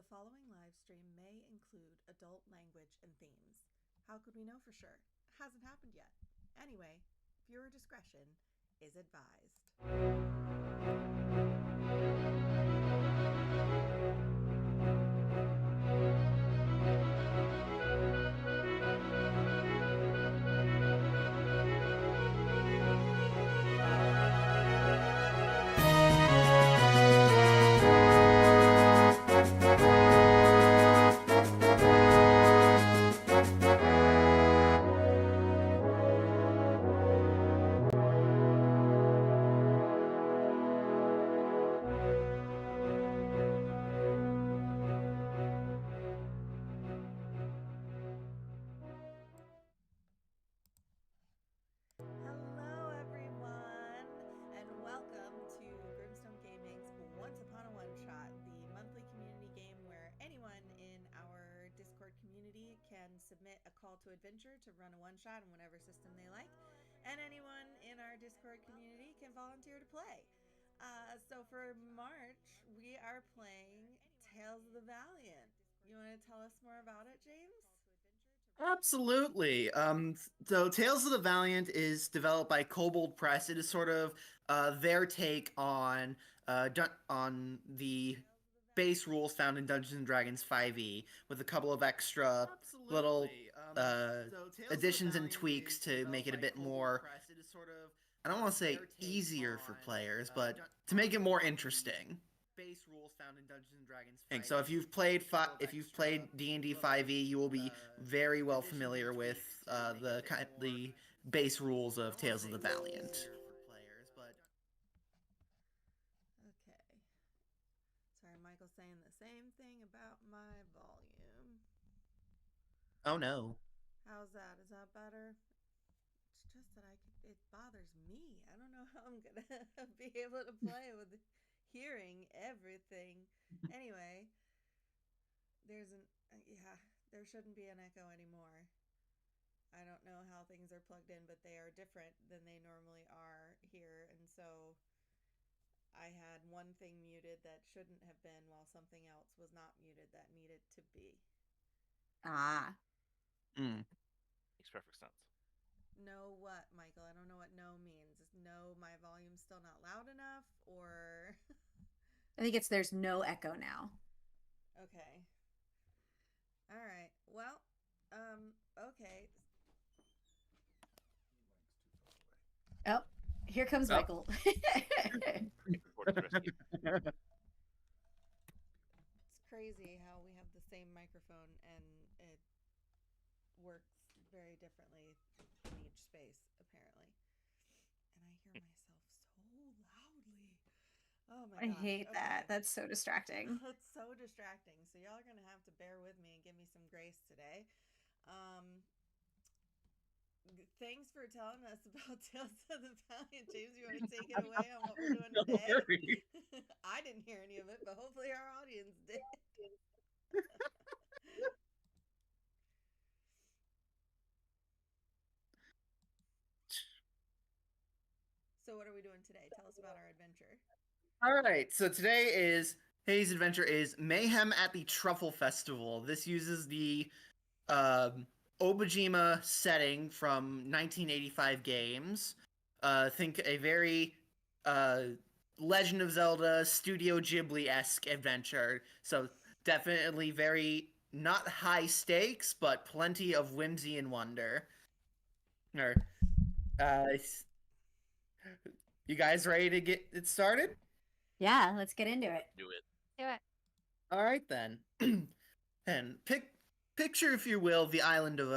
following live stream may include adult language and themes. How could we know for sure? Hasn't happened yet. Anyway, viewer discretion is advised. Hello, everyone, and welcome to Grimstone Gaming's Once Upon a One Shot, the monthly community game where anyone in our Discord community can submit a call to adventure to run a one shot in whatever system they like, and anyone in our Discord community can volunteer to play. So for March, we are playing Tales of the Valiant. You want to tell us more about it, James? Absolutely. So Tales of the Valiant is developed by Kobold Press. It is sort of their take on the base rules found in Dungeons and Dragons 5e, with a couple of extra little additions and tweaks to make it a bit more. I don't want to say easier for players, but to make it more interesting. Base rules found in Dungeons and Dragons 5e. And so if you've played D&D 5e, you will be very well familiar with the base rules of Tales of the Valiant. Okay. Sorry, Michael's saying the same thing about my volume. Oh no. How's that? Is that better? It's just that it bothers me. I don't know how I'm gonna be able to play with hearing everything. Anyway, there shouldn't be an echo anymore. I don't know how things are plugged in, but they are different than they normally are here, and so I had one thing muted that shouldn't have been, while something else was not muted that needed to be. Ah. Makes perfect sense. No what, Michael? I don't know what no means. Is no my volume's still not loud enough, or I think it's there's no echo now. Okay. All right. Well, okay. Oh, here comes Michael. It's crazy how we have the same microphone and it works very differently in each space, apparently. And I hear myself so loudly. Oh my gosh. I hate that. That's so distracting. It's so distracting. So y'all are gonna have to bear with me and give me some grace today. Thanks for telling us about Tales of the Valiant, James. You want to take it away on what we're doing today? I didn't hear any of it, but hopefully our audience did. So what are we doing today? Tell us about our adventure. All right, so today's adventure is Mayhem at the Truffle Festival. This uses the Obojima setting from 1985 games. Think a very Legend of Zelda Studio Ghibli-esque adventure. So definitely very not high stakes, but plenty of whimsy and wonder. You guys ready to get it started? Yeah, let's get into it. Do it. Do it. All right then. And picture, if you will, the island of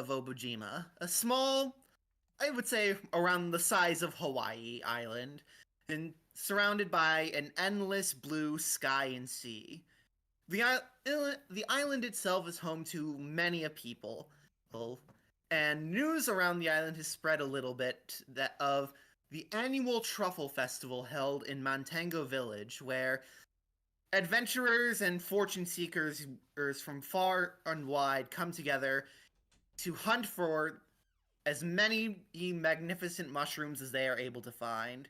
Obojima, a small, I would say, around the size of Hawaii island, and surrounded by an endless blue sky and sea. The island itself is home to many a people, and news around the island has spread a little bit of the annual Truffle Festival held in Montango Village, where adventurers and fortune seekers from far and wide come together to hunt for as many magnificent mushrooms as they are able to find.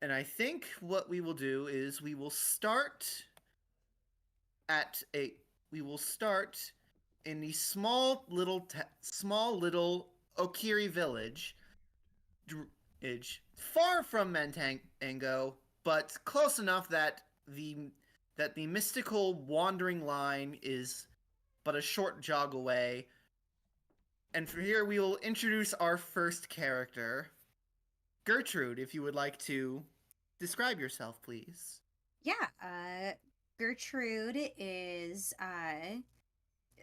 And I think what we will do is we will start we will start in the small little Okiri village, far from Mantango, but close enough that the mystical wandering line is but a short jog away. And from here, we will introduce our first character, Gertrude. If you would like to describe yourself, please. Yeah, Gertrude is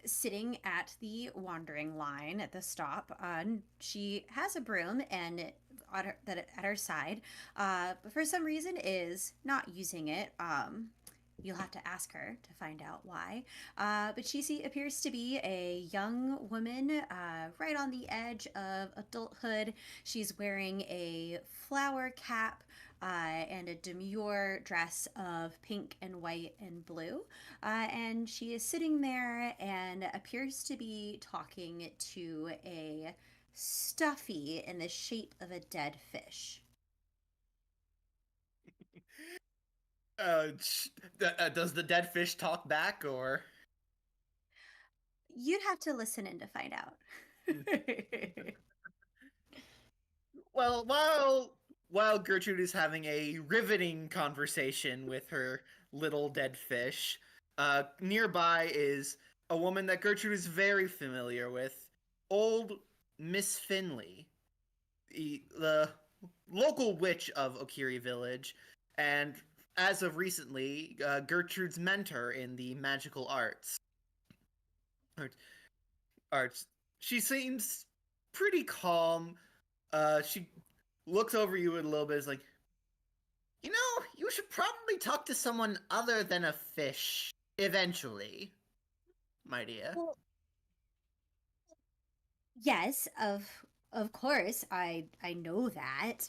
sitting at the wandering line at the stop. She has a broom and at her side, but for some reason is not using it. You'll have to ask her to find out why. But she appears to be a young woman right on the edge of adulthood. She's wearing a flower cap and a demure dress of pink and white and blue. And she is sitting there and appears to be talking to a stuffy in the shape of a dead fish. Does the dead fish talk back, or? You'd have to listen in to find out. Well, while Gertrude is having a riveting conversation with her little dead fish, nearby is a woman that Gertrude is very familiar with, old Miss Finley, the local witch of Okiri Village, and as of recently, Gertrude's mentor in the magical arts. She seems pretty calm. She looks over you a little bit, is like, you know, you should probably talk to someone other than a fish eventually, my dear. Well, yes, of course, I know that.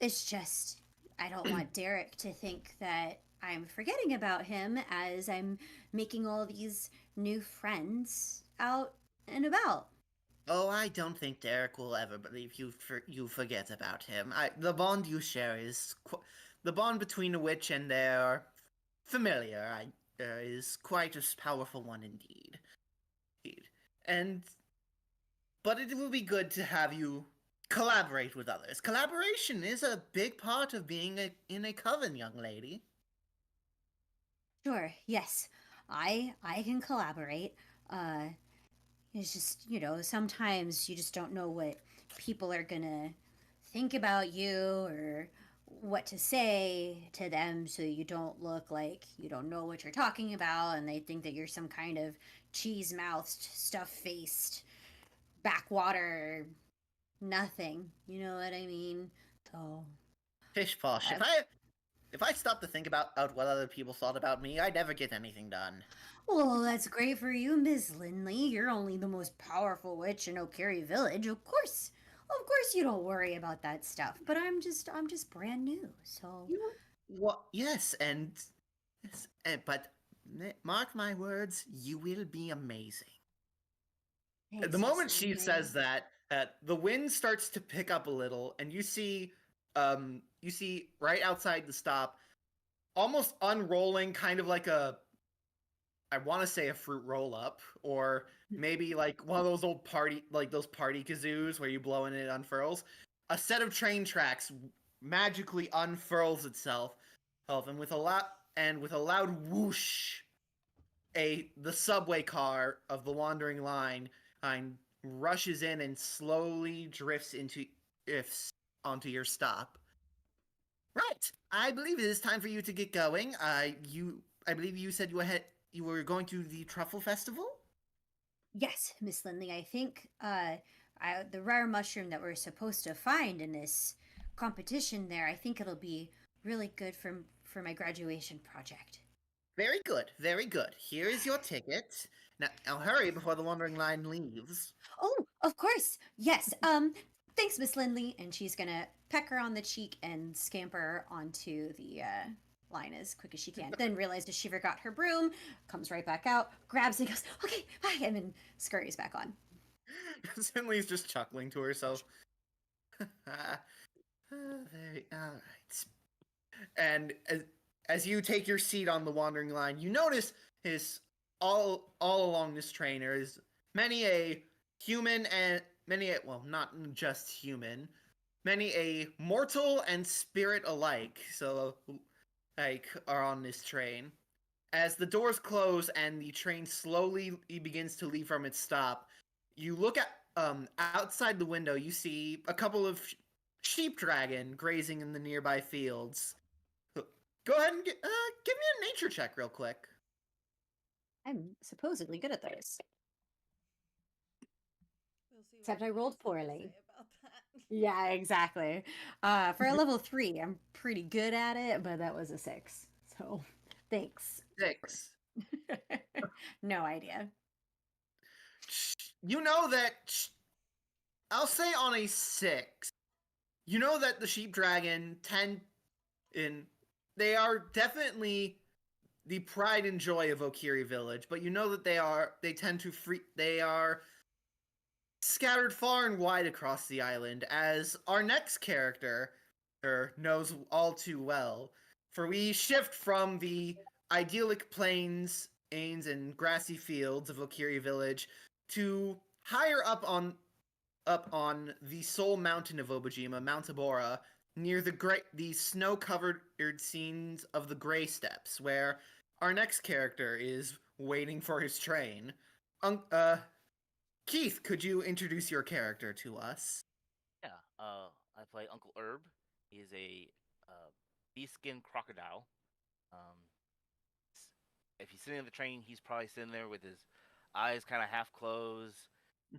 It's just I don't want Derek to think that I'm forgetting about him as I'm making all these new friends out and about. Oh, I don't think Derek will ever believe you forget about him. The bond you share is the bond between a witch and their familiar. Is quite a powerful one indeed. But it will be good to have you collaborate with others. Collaboration is a big part of being in a coven, young lady. Sure, yes, I can collaborate. It's just, sometimes you just don't know what people are gonna think about you or what to say to them, so you don't look like you don't know what you're talking about and they think that you're some kind of cheese-mouthed, stuff-faced, backwater nothing. You know what I mean? So Pish posh. If I stopped to think about what other people thought about me, I'd never get anything done. well, that's great for you, Miss Lindley. You're only the most powerful witch in Okiri Village. Of course you don't worry about that stuff. But I'm just brand new, so. What? Yes, but mark my words, you will be amazing. Thanks, The moment Miss she Lindley. says that, the wind starts to pick up a little, and you see right outside the stop, almost unrolling, kind of like I want to say a fruit roll up, or maybe like one of those old party kazoos where you blow and it unfurls. A set of train tracks magically unfurls itself, and with a loud whoosh, the subway car of the wandering line rushes in and slowly drifts onto your stop. Right. I believe it is time for you to get going. I believe you said you were going to the Truffle Festival? Yes, Miss Lindley. I think the rare mushroom that we're supposed to find in this competition there, I think it'll be really good for my graduation project. Very good, very good. Here is your ticket. Now hurry before the wandering line leaves. Oh, of course. Yes. Thanks, Miss Lindley. And she's gonna peck her on the cheek and scamper onto the line as quick as she can. Then realizes she forgot her broom, comes right back out, grabs it, goes, okay, bye, and then scurries back on. Finley's just chuckling to herself. All right. And as you take your seat on the wandering line, you notice his all along this train is many a human and many a, well, not just human, many a mortal and spirit alike. So like are on this train. As the doors close and the train slowly begins to leave from its stop, you look at outside the window. You see a couple of sheep dragon grazing in the nearby fields. Go ahead and give me a nature check real quick. I'm supposedly good at those. We'll see what Except I Denise rolled has to poorly. say about that. Yeah, exactly. For a level 3, I'm pretty good at it, but that was a 6. So, thanks. 6. No idea. You know that I'll say on a 6. You know that the sheep dragon they are definitely the pride and joy of Okiri Village, but you know that they are scattered far and wide across the island, as our next character knows all too well. For we shift from the idyllic plains and grassy fields of Okiri Village to higher up on the sole mountain of Obojima, Mount Abora, near the snow-covered scenes of the Grey Steppes, where our next character is waiting for his train. Keith, could you introduce your character to us? Yeah, I play Uncle Herb. He is a bee-skin crocodile. Um, if he's sitting in the train, he's probably sitting there with his eyes kind of half closed.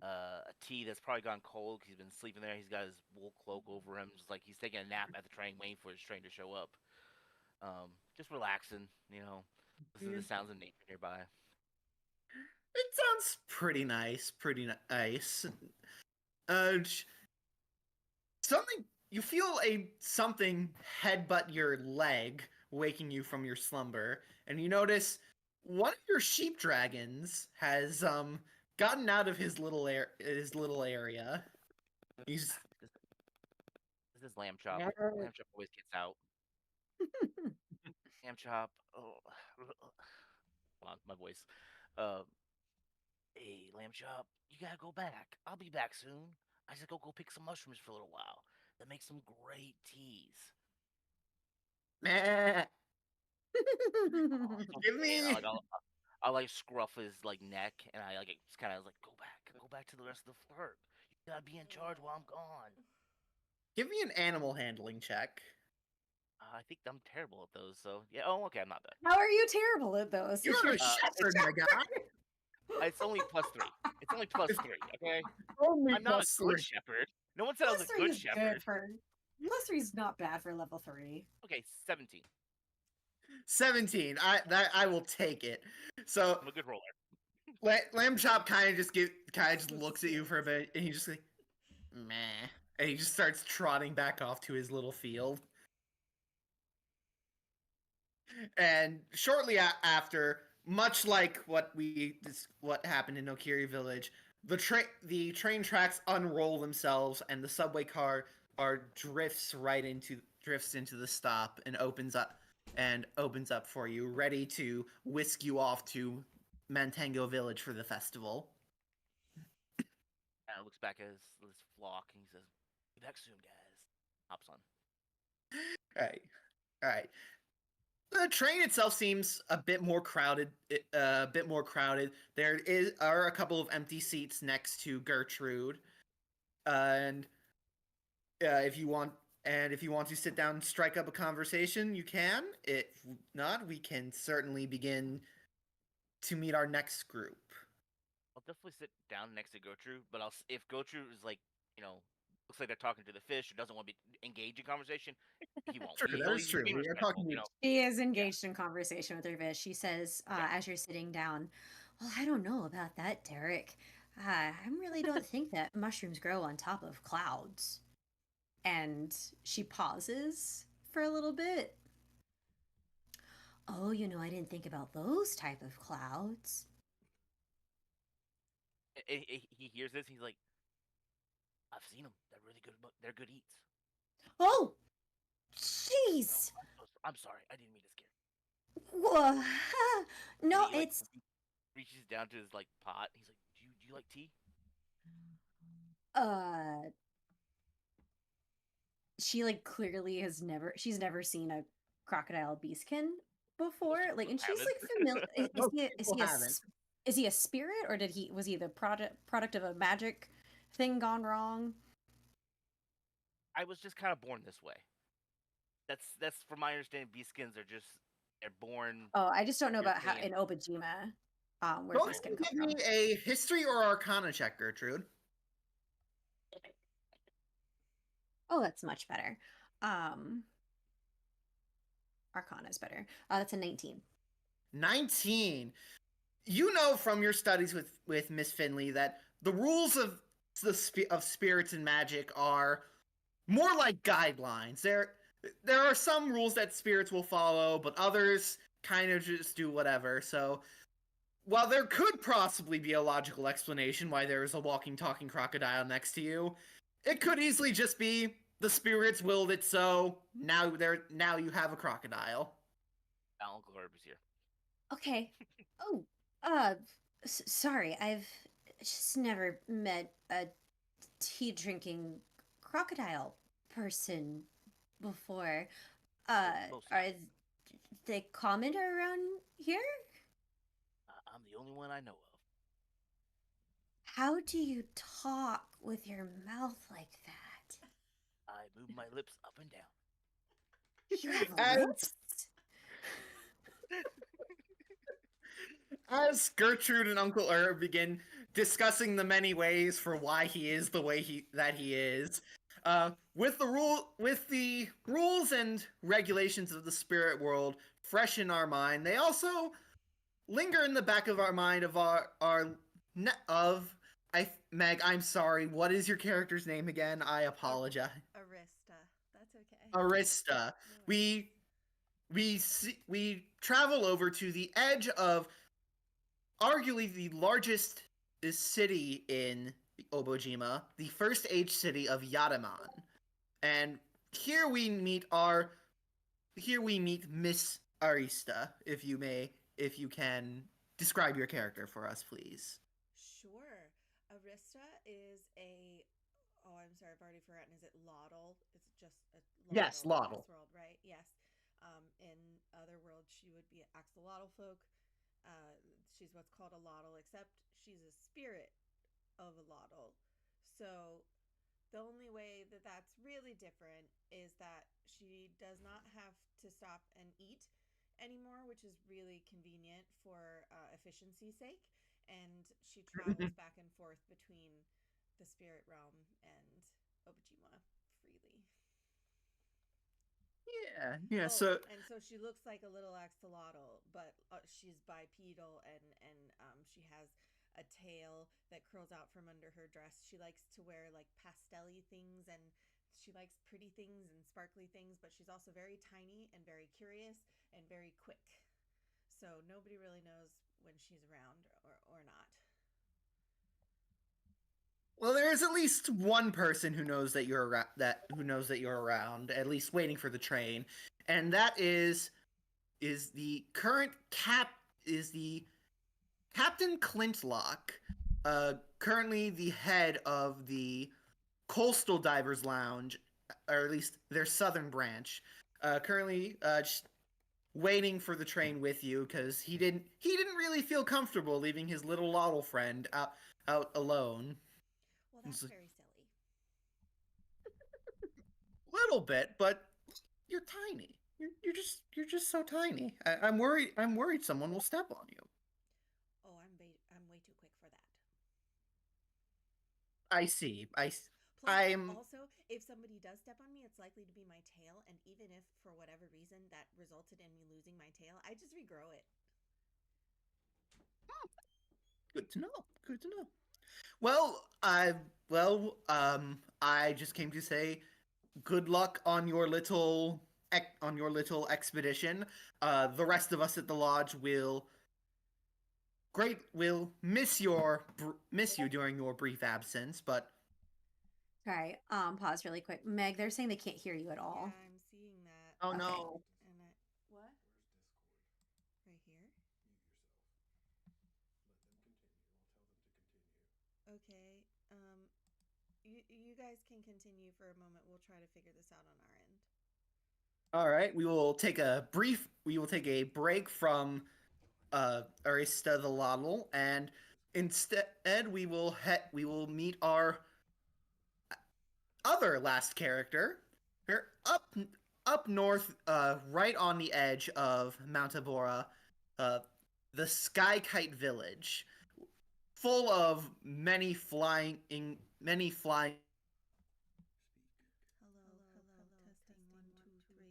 A tea that's probably gone cold because he's been sleeping there. He's got his wool cloak over him, just like he's taking a nap at the train, waiting for his train to show up. Just relaxing, listening to the sounds of nature nearby. It sounds pretty nice. Pretty nice. Something you feel something headbutt your leg, waking you from your slumber, and you notice one of your sheep dragons has gotten out of his little area. He's This is Lamb Chop. Lamb Chop always gets out. Lamb Chop. Oh, hold on, my voice. Hey, Lamb Chop, you gotta go back. I'll be back soon. I just go pick some mushrooms for a little while. That make some great teas. meh. Give me. I'll like scruff his neck, and I just kind of go back to the rest of the flirt. You gotta be in charge while I'm gone. Give me an animal handling check. I think I'm terrible at those, so yeah. Oh, okay, I'm not bad. How are you terrible at those? You're a shepherd, my guy. It's only +3. It's only +3. Okay. Only I'm not a good +3. shepherd. No one said I was a good shepherd. +3's not bad for level 3. Okay, 17. 17. I will take it. So I'm a good roller. Lamb Chop kind of just looks at you for a bit, and he's just like, meh, and he just starts trotting back off to his little field. And shortly after, much like what happened in Okiri Village, the train tracks unroll themselves, and the subway car drifts into the stop and opens up for you, ready to whisk you off to Mantango Village for the festival. And looks back at his flock and he says, "Be back soon, guys." Hops on. All right. The train itself seems a bit more crowded. There are a couple of empty seats next to Gertrude, and if you want to sit down and strike up a conversation, you can. If not, we can certainly begin to meet our next group. I'll definitely sit down next to Gertrude, but if Gertrude is looks like they're talking to the fish or doesn't want to be engaged in conversation, he won't. True, that is true. We are talking to She is engaged in conversation with her fish. She says, as you're sitting down, "Well, I don't know about that, Derek. I really don't think that mushrooms grow on top of clouds." And she pauses for a little bit. "Oh, I didn't think about those type of clouds." He hears this. He's like, "I've seen them. They're really good. They're good eats." Oh, jeez. I'm sorry. I didn't mean to scare you. Oh, no, And he, like, it's reaches down to his like pot. He's like, "Do you like tea?" uh she like clearly she's never seen a crocodile beastkin before. Most Like, people and she's haven't. like familiar. Most people haven't. Is he a spirit, or was he the product of a magic thing gone wrong? I was just kind of born this way. That's from my understanding. Beastkins are just they're born. Oh, I just don't know about how European. in Obojima, where Go ahead beastkin and come give from. me a history or arcana check, Gertrude. Oh, that's much better. Um, Arcana is better. That's a 19. 19. You know from your studies with Miss Finley that the rules of of spirits and magic are more like guidelines. There are some rules that spirits will follow, but others kind of just do whatever. So while there could possibly be a logical explanation why there is a walking, talking crocodile next to you, it could easily just be the spirits willed it so. Now you have a crocodile. Uncle Herb is here. Okay. Oh, uh, sorry. I've just never met a tea drinking crocodile person before. Mostly. Are they common around here? I'm the only one I know of. How do you talk with your mouth like that? I move my lips up and down. You have As lips? as Gertrude and Uncle Herb begin discussing the many ways for why he is the way he is, with the rules and regulations of the spirit world fresh in our mind, they also linger in the back of our mind of Meg. I'm sorry. What is your character's name again? I apologize. Arista. That's okay. Arista. No worries. We travel over to the edge of arguably the largest city in Obojima, the first age city of Yadaman. And here we meet Miss Arista, if you can describe your character for us, please. Sure. Arista is a. Oh, I'm sorry, I've already forgotten. Is it Lotl? It's just a Lotl Yes, in Lotl. this world, right? Yes. In other worlds, she would be Axolotl folk. She's what's called a Lotl, except she's a spirit of a Lotl. So the only way that that's really different is that she does not have to stop and eat anymore, which is really convenient for efficiency's sake. And she travels back and forth between the spirit realm and Obojima freely. Yeah. Oh, So and so she looks like a little axolotl, but she's bipedal, and she has a tail that curls out from under her dress. She likes to wear like pastelly things, and she likes pretty things and sparkly things, but she's also very tiny and very curious and very quick. So nobody really knows when she's around or not. well, there is at least one person who knows that you're around, at least waiting for the train, and that is the current cap is the Captain Clintlock, currently the head of the Coastal Divers Lounge, or at least their southern branch. Currently, just waiting for the train with you because he didn't really feel comfortable leaving his little Lottle friend out alone. Well, that's very silly. Little bit, but you're tiny. You're just so tiny. I'm worried. I'm worried someone will step on you. Oh, I'm way too quick for that. I see. Plus, I'm also, if somebody does step on me, it's likely to be my tail. And even if, for whatever reason, that resulted in me losing my tail, I just regrow it. good to know. Good to know. Well, I just came to say good luck on your little expedition. The rest of us at the lodge will miss you during your brief absence, but Sorry. Pause really quick. Meg, they're saying they can't hear you at all. Yeah, I'm seeing that. oh Okay. no. And I what? okay. You guys can continue for a moment. We'll try to figure this out on our end. All right, we will take a break from Arista the Lotl, and instead we will meet our other last character. Here, up north, right on the edge of Mount Abora, the Sky Kite Village, full of many flying. Hello, testing 1, 2, 3.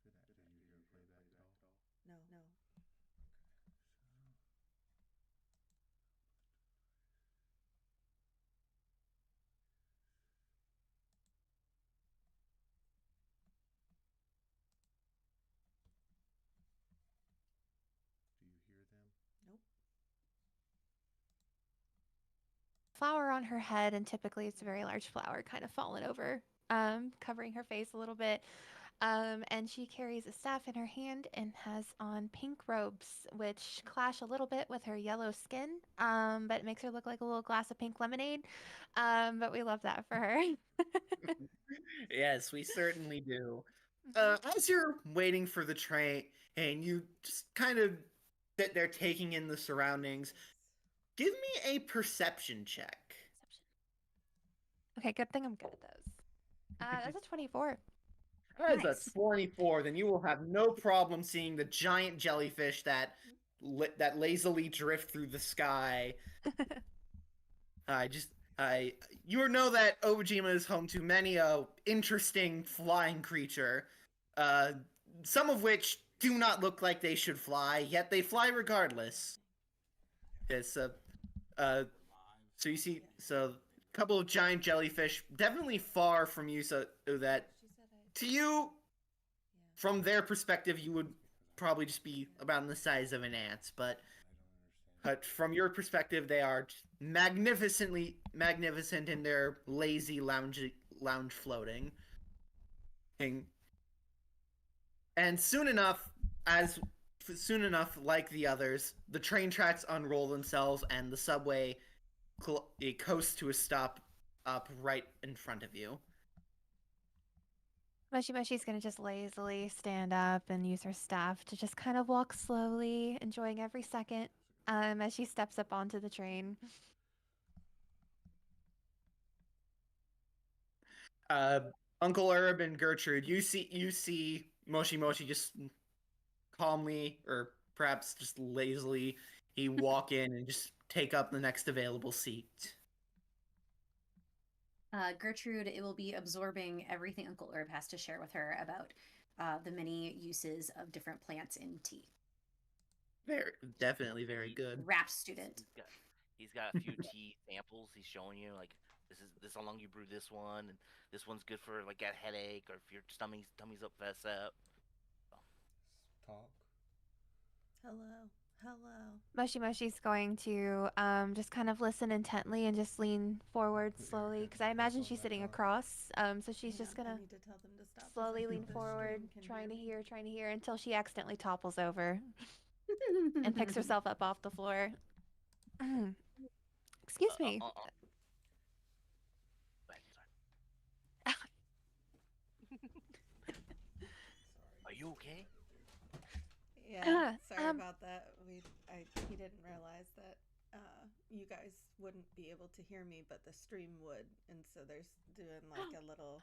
Did you hear playback at all? No. Do you hear them? Nope. Flower on her head, and typically it's a very large flower kind of fallen over, covering her face a little bit. And she carries a staff in her hand and has on pink robes, which clash a little bit with her yellow skin, but it makes her look like a little glass of pink lemonade. But we love that for her. Yes, we certainly do. As you're waiting for the train, and you just kind of sit there taking in the surroundings, give me a perception check. Okay, good thing I'm good at those. That's a 24. As Nice. a 24, then you will have no problem seeing the giant jellyfish that lazily drift through the sky. You know that Obojima is home to many interesting flying creature, some of which do not look like they should fly, yet they fly regardless. It's so you see a couple of giant jellyfish, definitely far from you, so that to you, from their perspective, you would probably just be about the size of an ant, but from your perspective, they are magnificent in their lazy lounge floating. And soon enough, like the others, the train tracks unroll themselves and the subway coasts to a stop up right in front of you. Mushy's gonna just lazily stand up and use her staff to just kind of walk slowly, enjoying every second, as she steps up onto the train. Uncle Herb and Gertrude, you see Moshi just calmly, or perhaps just lazily, he walk in and just take up the next available seat. Gertrude, it will be absorbing everything Uncle Herb has to share with her about the many uses of different plants in tea. Definitely very good. Rap student. He's got a few tea samples. He's showing you, like, this how long you brew this one, and this one's good for like a headache or if your tummy's upset. Talk. Hello. Mushy's going to just kind of listen intently and just lean forward slowly, because I imagine she's sitting across. So she's just gonna I need to tell them to stop. slowly lean forward, trying to hear until she accidentally topples over and picks herself up off the floor. Excuse me. Are you okay? Yeah, sorry about that. He didn't realize that you guys wouldn't be able to hear me, but the stream would, and so there's doing like a little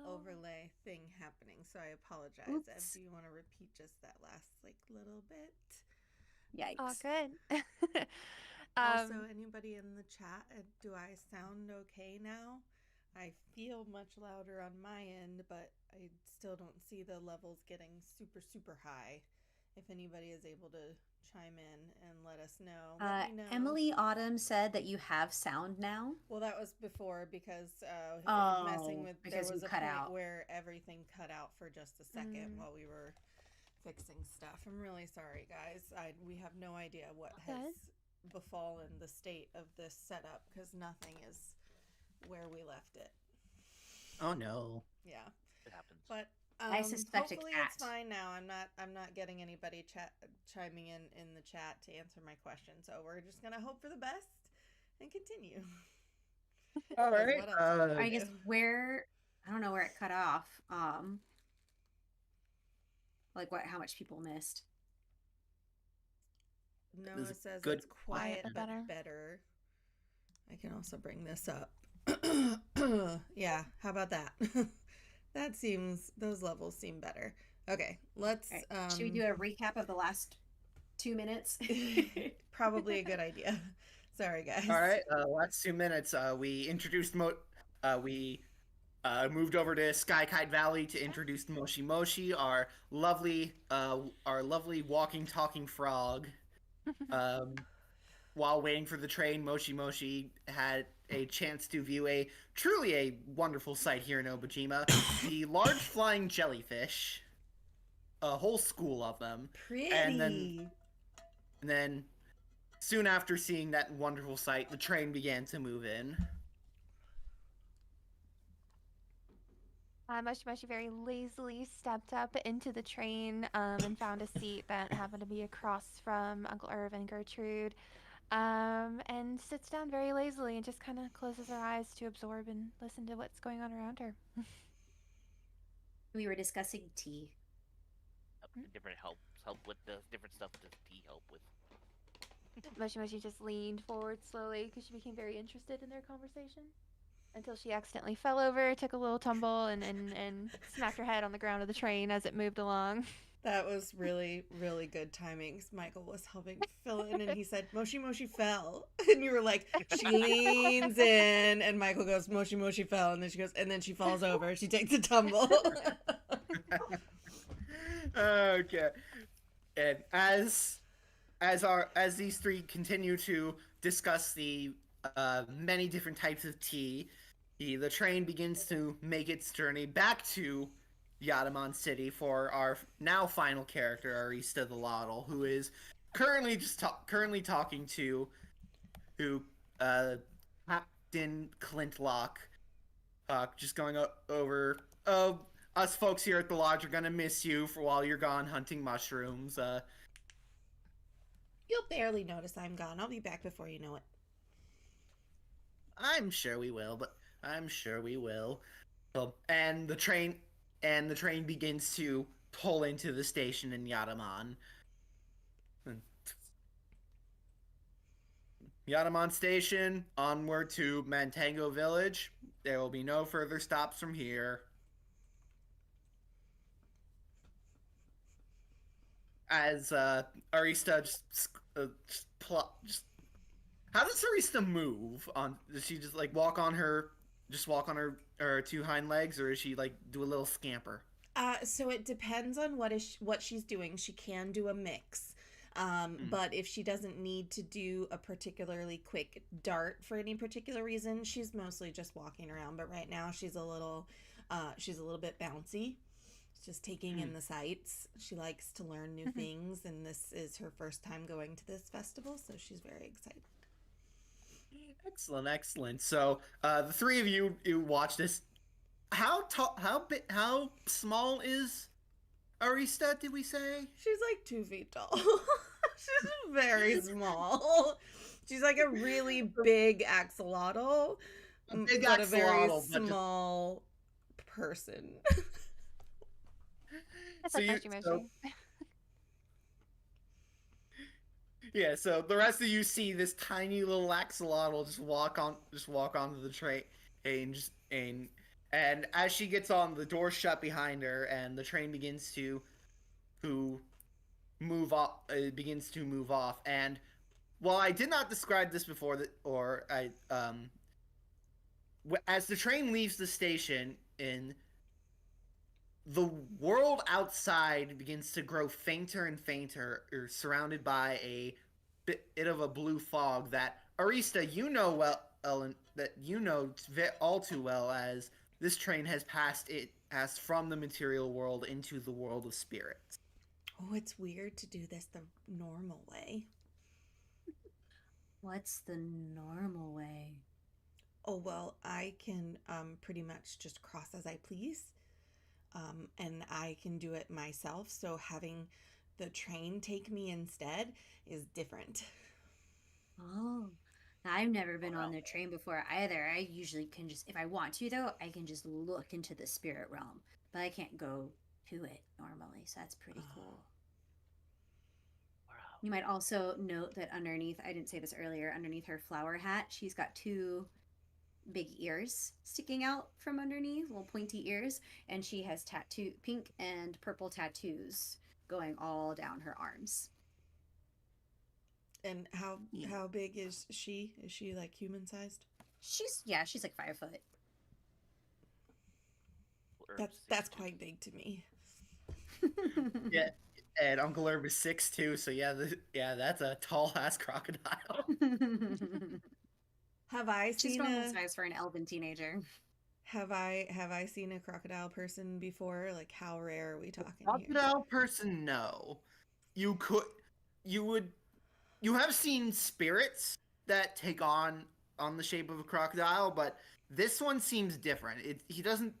overlay thing happening. So I apologize. Oops. Ev, do you want to repeat just that last like little bit? Yikes. Oh, good. Also, anybody in the chat, do I sound okay now? I feel much louder on my end, but I still don't see the levels getting super, super high. If anybody is able to chime in and let us know. Let me know. Emily Autumn said that you have sound now. Well, that was before because messing with because there was you a cut point out. where everything cut out for just a second while we were fixing stuff. I'm really sorry, guys. We have no idea what has befallen the state of this setup because nothing is where we left it. Oh no. Yeah. It happens. But I suspect a hopefully cat. it's fine now. I'm not getting anybody chiming in the chat to answer my question. So we're just gonna hope for the best and continue. All 'Cause right. what else are we gonna I guess do? where I don't know where it cut off. Like how much people missed. Noah says good it's quiet but but better. better. I can also bring this up. Yeah, how about that? Those levels seem better. Okay, let's All right. Should we do a recap of the last 2 minutes? probably a good idea. Sorry, guys. All right. Last 2 minutes. We introduced we moved over to Sky Kite Valley to introduce Moshi Moshi, our lovely walking, talking frog. While waiting for the train, Moshi Moshi had a chance to view a truly wonderful sight here in Obojima: the large flying jellyfish, a whole school of them, Pretty. and then soon after seeing that wonderful sight, the train began to move in. Mushy Mushy very lazily stepped up into the train and found a seat that happened to be across from Uncle Irv and Gertrude, and sits down very lazily and just kind of closes her eyes to absorb and listen to what's going on around her. We were discussing tea. Different help with the different stuff does tea help with. Mushy Mushy just leaned forward slowly because she became very interested in their conversation until she accidentally fell over, took a little tumble, and smacked her head on the ground of the train as it moved along. That was really, really good timing. Michael was helping fill in, and he said, Moshi Moshi fell. And you were like, she leans in, and Michael goes, Moshi Moshi fell. And then she goes, and then she falls over. She takes a tumble. Okay. And as these three continue to discuss the many different types of tea, the train begins to make its journey back to Yadamon City for our now final character, Arista the Lottle, who is currently talking to Captain Clintlock, just going over. Us folks here at the lodge are gonna miss you for while you're gone hunting mushrooms. You'll barely notice I'm gone. I'll be back before you know it. I'm sure we will. And the train begins to pull into the station in Yadamon. Yadamon Station, onward to Mantango Village. There will be no further stops from here. As Arista how does Arista move? Does she just like walk on her two hind legs, or does she like do a little scamper? So it depends on what she's doing. She can do a mix. But if she doesn't need to do a particularly quick dart for any particular reason, she's mostly just walking around. But right now she's a little bit bouncy, just taking in the sights. She likes to learn new things, and this is her first time going to this festival, so she's very excited. Excellent. So the three of you watch this. How small is Arista, did we say? She's like 2 feet tall. She's very small. She's like a really big axolotl, but a very small person. That's like Mushy Mushy. Yeah, so the rest of you see this tiny little axolotl just walk onto the train, and as she gets on, the door shut behind her, and the train begins to move off. And while I did not describe this before, as the train leaves the station, the world outside begins to grow fainter and fainter, surrounded by a bit of a blue fog that Arista, you know all too well, as this train has passed from the material world into the world of spirits. Oh, it's weird to do this the normal way. What's the normal way? Oh, well, I can pretty much just cross as I please. and I can do it myself. So having the train take me instead is different. Oh, I've never been wow. on the train before either. I usually can just, if I want to though, I can just look into the spirit realm, but I can't go to it normally. So that's pretty cool. Wow. You might also note that underneath, I didn't say this earlier, underneath her flower hat, she's got two big ears sticking out from underneath, little pointy ears, and she has pink and purple tattoos going all down her arms. And how big is she? Is she like human sized? She's like 5 foot. That's quite big to me. Yeah, and Uncle Herb is 6'2", so yeah, that's a tall ass crocodile. Have I She's seen normal a size for an elven teenager. have I seen a crocodile person before? Like, how rare are we talking here? Crocodile person, no. You have seen spirits that take on the shape of a crocodile, but this one seems different. He doesn't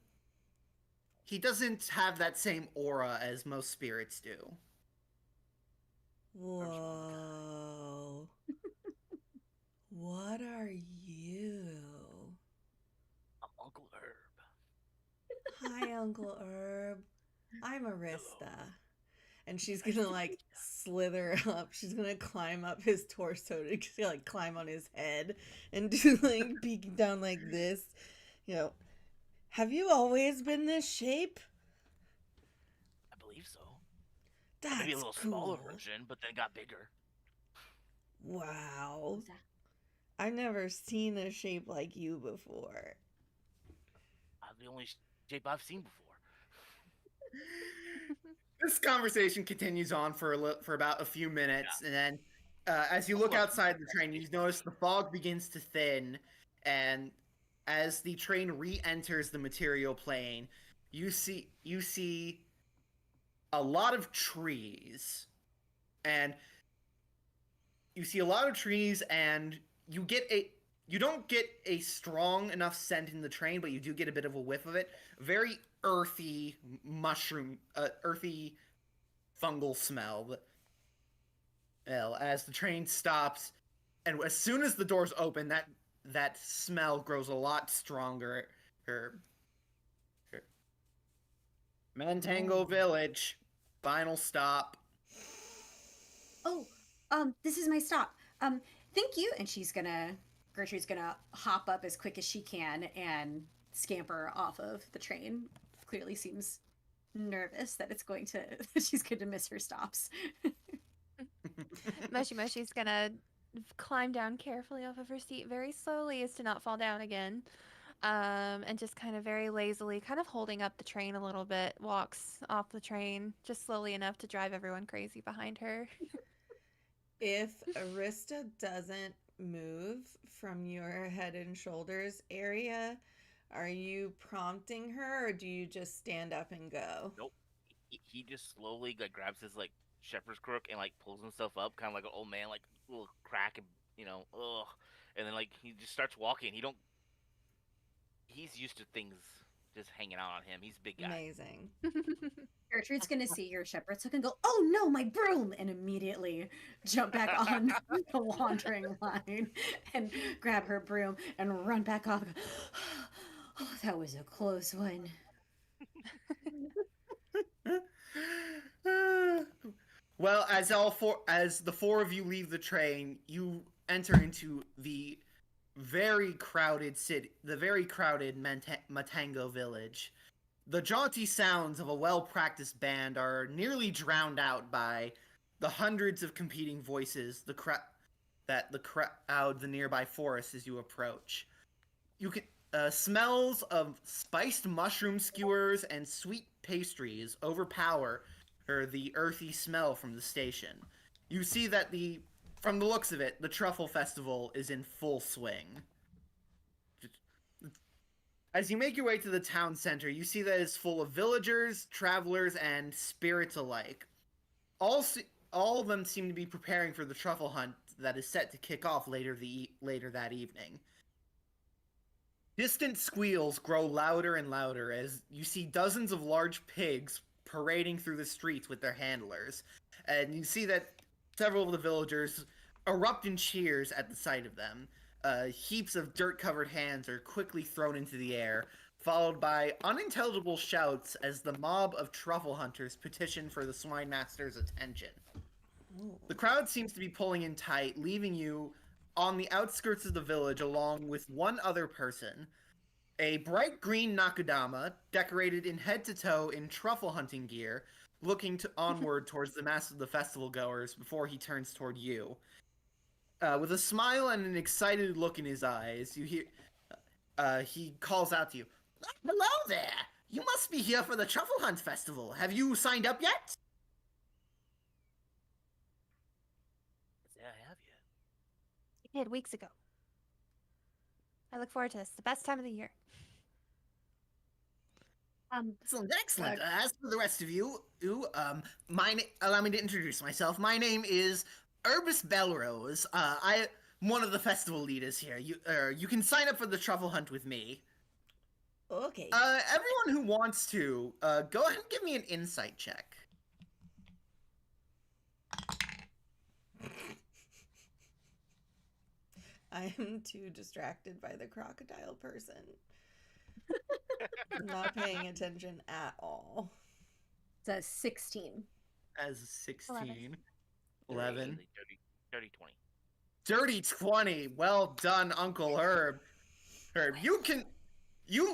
have that same aura as most spirits do. Whoa. What are you? I'm Uncle Herb. Hi, Uncle Herb. I'm Arista. And she's gonna like slither up. She's gonna climb up his torso to like climb on his head and do like peeking down like this. You know, have you always been this shape? I believe so. That's Maybe a little cool. smaller version, but then got bigger. Wow. I've never seen a shape like you before. The only shape I've seen before. This conversation continues on for about a few minutes, and then as you look outside the train, you notice the fog begins to thin, and as the train re-enters the material plane, you see a lot of trees, and you don't get a strong enough scent in the train, but you do get a bit of a whiff of it. Very earthy earthy fungal smell. Well, as the train stops, and as soon as the doors open, that smell grows a lot stronger. Mantango Village, final stop. Oh, this is my stop. Thank you. And Gertrude's gonna hop up as quick as she can and scamper off of the train. Clearly seems nervous that she's going to miss her stops. Moshi's gonna climb down carefully off of her seat very slowly as to not fall down again. And just kind of very lazily, kind of holding up the train a little bit, walks off the train just slowly enough to drive everyone crazy behind her. If Arista doesn't move from your head and shoulders area, are you prompting her, or do you just stand up and go? Nope. He just slowly like grabs his like shepherd's crook and like pulls himself up, kind of like an old man, like a little crack, and ugh. And then like he just starts walking. He's used to things just hanging out on him. He's a big guy. Amazing. Gertrude's gonna see your shepherd's hook and go, "Oh no, my broom!" and immediately jump back on the wandering line and grab her broom and run back off. Oh, that was a close one. Well, as the four of you leave the train, you enter into the very crowded Matango village. The jaunty sounds of a well-practiced band are nearly drowned out by the hundreds of competing voices that the crowd the nearby forest as you approach. You can smells of spiced mushroom skewers and sweet pastries overpower the earthy smell from the station. You see that from the looks of it, the Truffle Festival is in full swing. As you make your way to the town center, you see that it's full of villagers, travelers, and spirits alike. All of them seem to be preparing for the truffle hunt that is set to kick off later that evening. Distant squeals grow louder and louder as you see dozens of large pigs parading through the streets with their handlers. And you see that several of the villagers erupt in cheers at the sight of them. Heaps of dirt-covered hands are quickly thrown into the air, followed by unintelligible shouts as the mob of truffle hunters petition for the swine master's attention. Ooh. The crowd seems to be pulling in tight, leaving you on the outskirts of the village along with one other person. A bright green Nakadama, decorated in head to toe in truffle hunting gear, looking onward towards the mass of the festival goers before he turns toward you. With a smile and an excited look in his eyes, you hear he calls out to you, "Hello there! You must be here for the Truffle Hunt Festival. Have you signed up yet?" Yeah, I have you. I did weeks ago. I look forward to this. The best time of the year. Excellent, excellent. As for the rest of you, allow me to introduce myself. My name is Urbis Belrose. I'm one of the festival leaders here. You can sign up for the Truffle Hunt with me. Okay. Everyone who wants to, go ahead and give me an insight check. I am too distracted by the crocodile person. I'm not paying attention at all. It's a 16. As 16. 11. Dirty 20. Dirty 20. Well done, Uncle Herb. Herb, you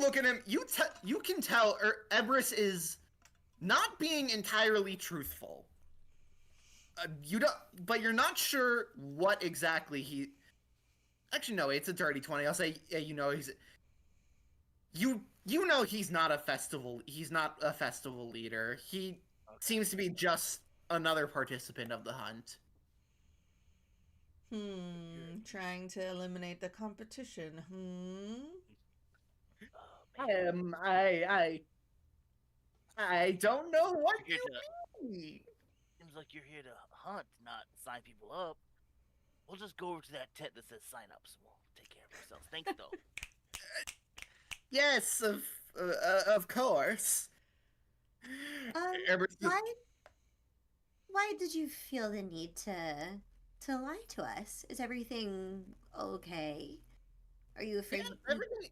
look at him, you can tell Ebris is not being entirely truthful. But you're not sure what exactly he... Actually, no, it's a dirty 20. I'll say, yeah, you know he's not a festival leader. He seems to be just another participant of the hunt. Trying to eliminate the competition. I don't know what you mean. Seems like you're here to hunt, not sign people up. We'll just go over to that tent that says sign up, so we'll take care of ourselves. Thanks, though. Yes, of course. Why did you feel the need to lie to us? Is everything okay? Are you afraid?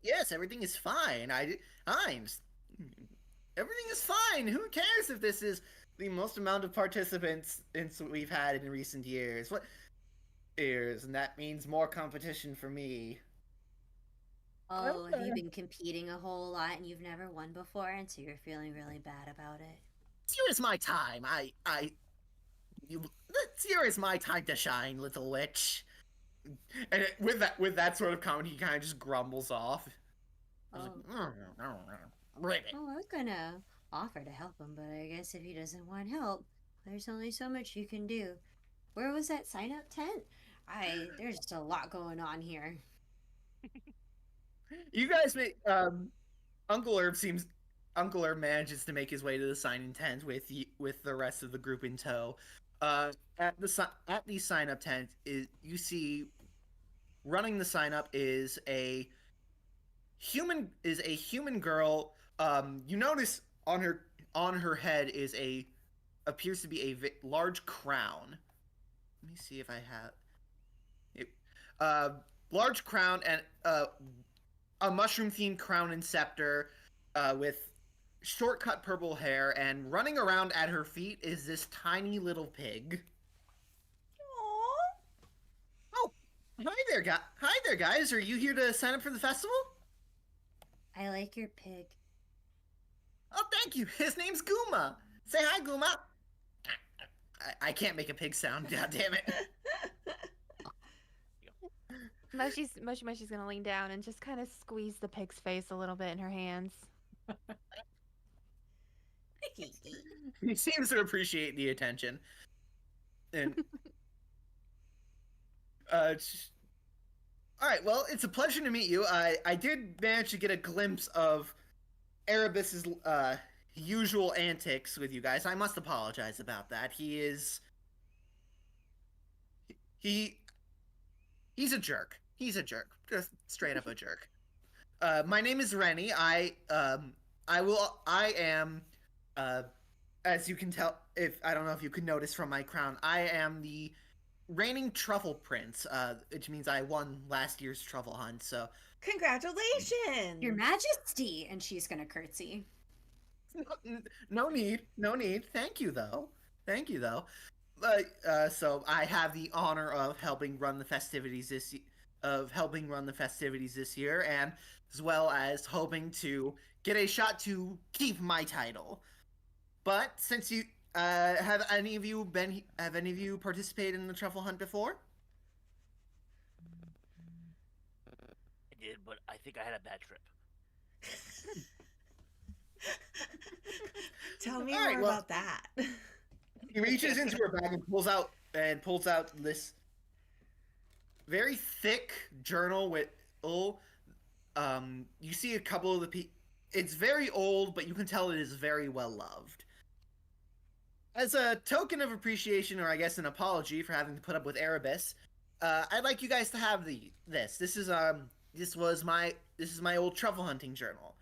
Yeah, everything is fine. Everything is fine. Who cares if this is the most amount of participants we've had in recent years? And that means more competition for me. Oh, have you been competing a whole lot and you've never won before, and so you're feeling really bad about it? Here is my time. Here is my time to shine, little witch. And with that sort of comment, he kind of just grumbles off. Oh. Well, I was gonna offer to help him, but I guess if he doesn't want help, there's only so much you can do. Where was that sign-up tent? There's just a lot going on here. You guys Uncle Herb manages to make his way to the sign-in tent with the rest of the group in tow. At the sign-up tent, you see running the sign-up is a human girl. You notice on her head appears to be a large crown. Let me see if I have it. Large crown and a mushroom-themed crown and scepter with short-cut purple hair, and running around at her feet is this tiny little pig. Aww. Oh, hi there, guys. Are you here to sign up for the festival? I like your pig. Oh, thank you. His name's Guma. Say hi, Guma. I can't make a pig sound. God damn it. Moshi's gonna lean down and just kind of squeeze the pig's face a little bit in her hands. He seems to appreciate the attention. And all right, well, it's a pleasure to meet you. I did manage to get a glimpse of Erebus's usual antics with you guys. I must apologize about that. He's a jerk. He's a jerk. Just straight up a jerk. My name is Rennie. I am, as you can tell, if I don't know if you could notice from my crown, I am the reigning Truffle Prince, which means I won last year's Truffle Hunt. So, Congratulations! Your Majesty, and she's gonna curtsy. no need. Thank you though. So I have the honor of helping run the festivities this year, and as well as hoping to get a shot to keep my title. But since you have any of you participated in the Truffle Hunt before? I did, but I think I had a bad trip. Tell me All more right, well- about that. He reaches into her bag and pulls out this very thick journal with you see a couple of the it's very old, but you can tell it is very well loved. As a token of appreciation, or I guess an apology for having to put up with Erebus, I'd like you guys to have this. This is my old truffle hunting journal.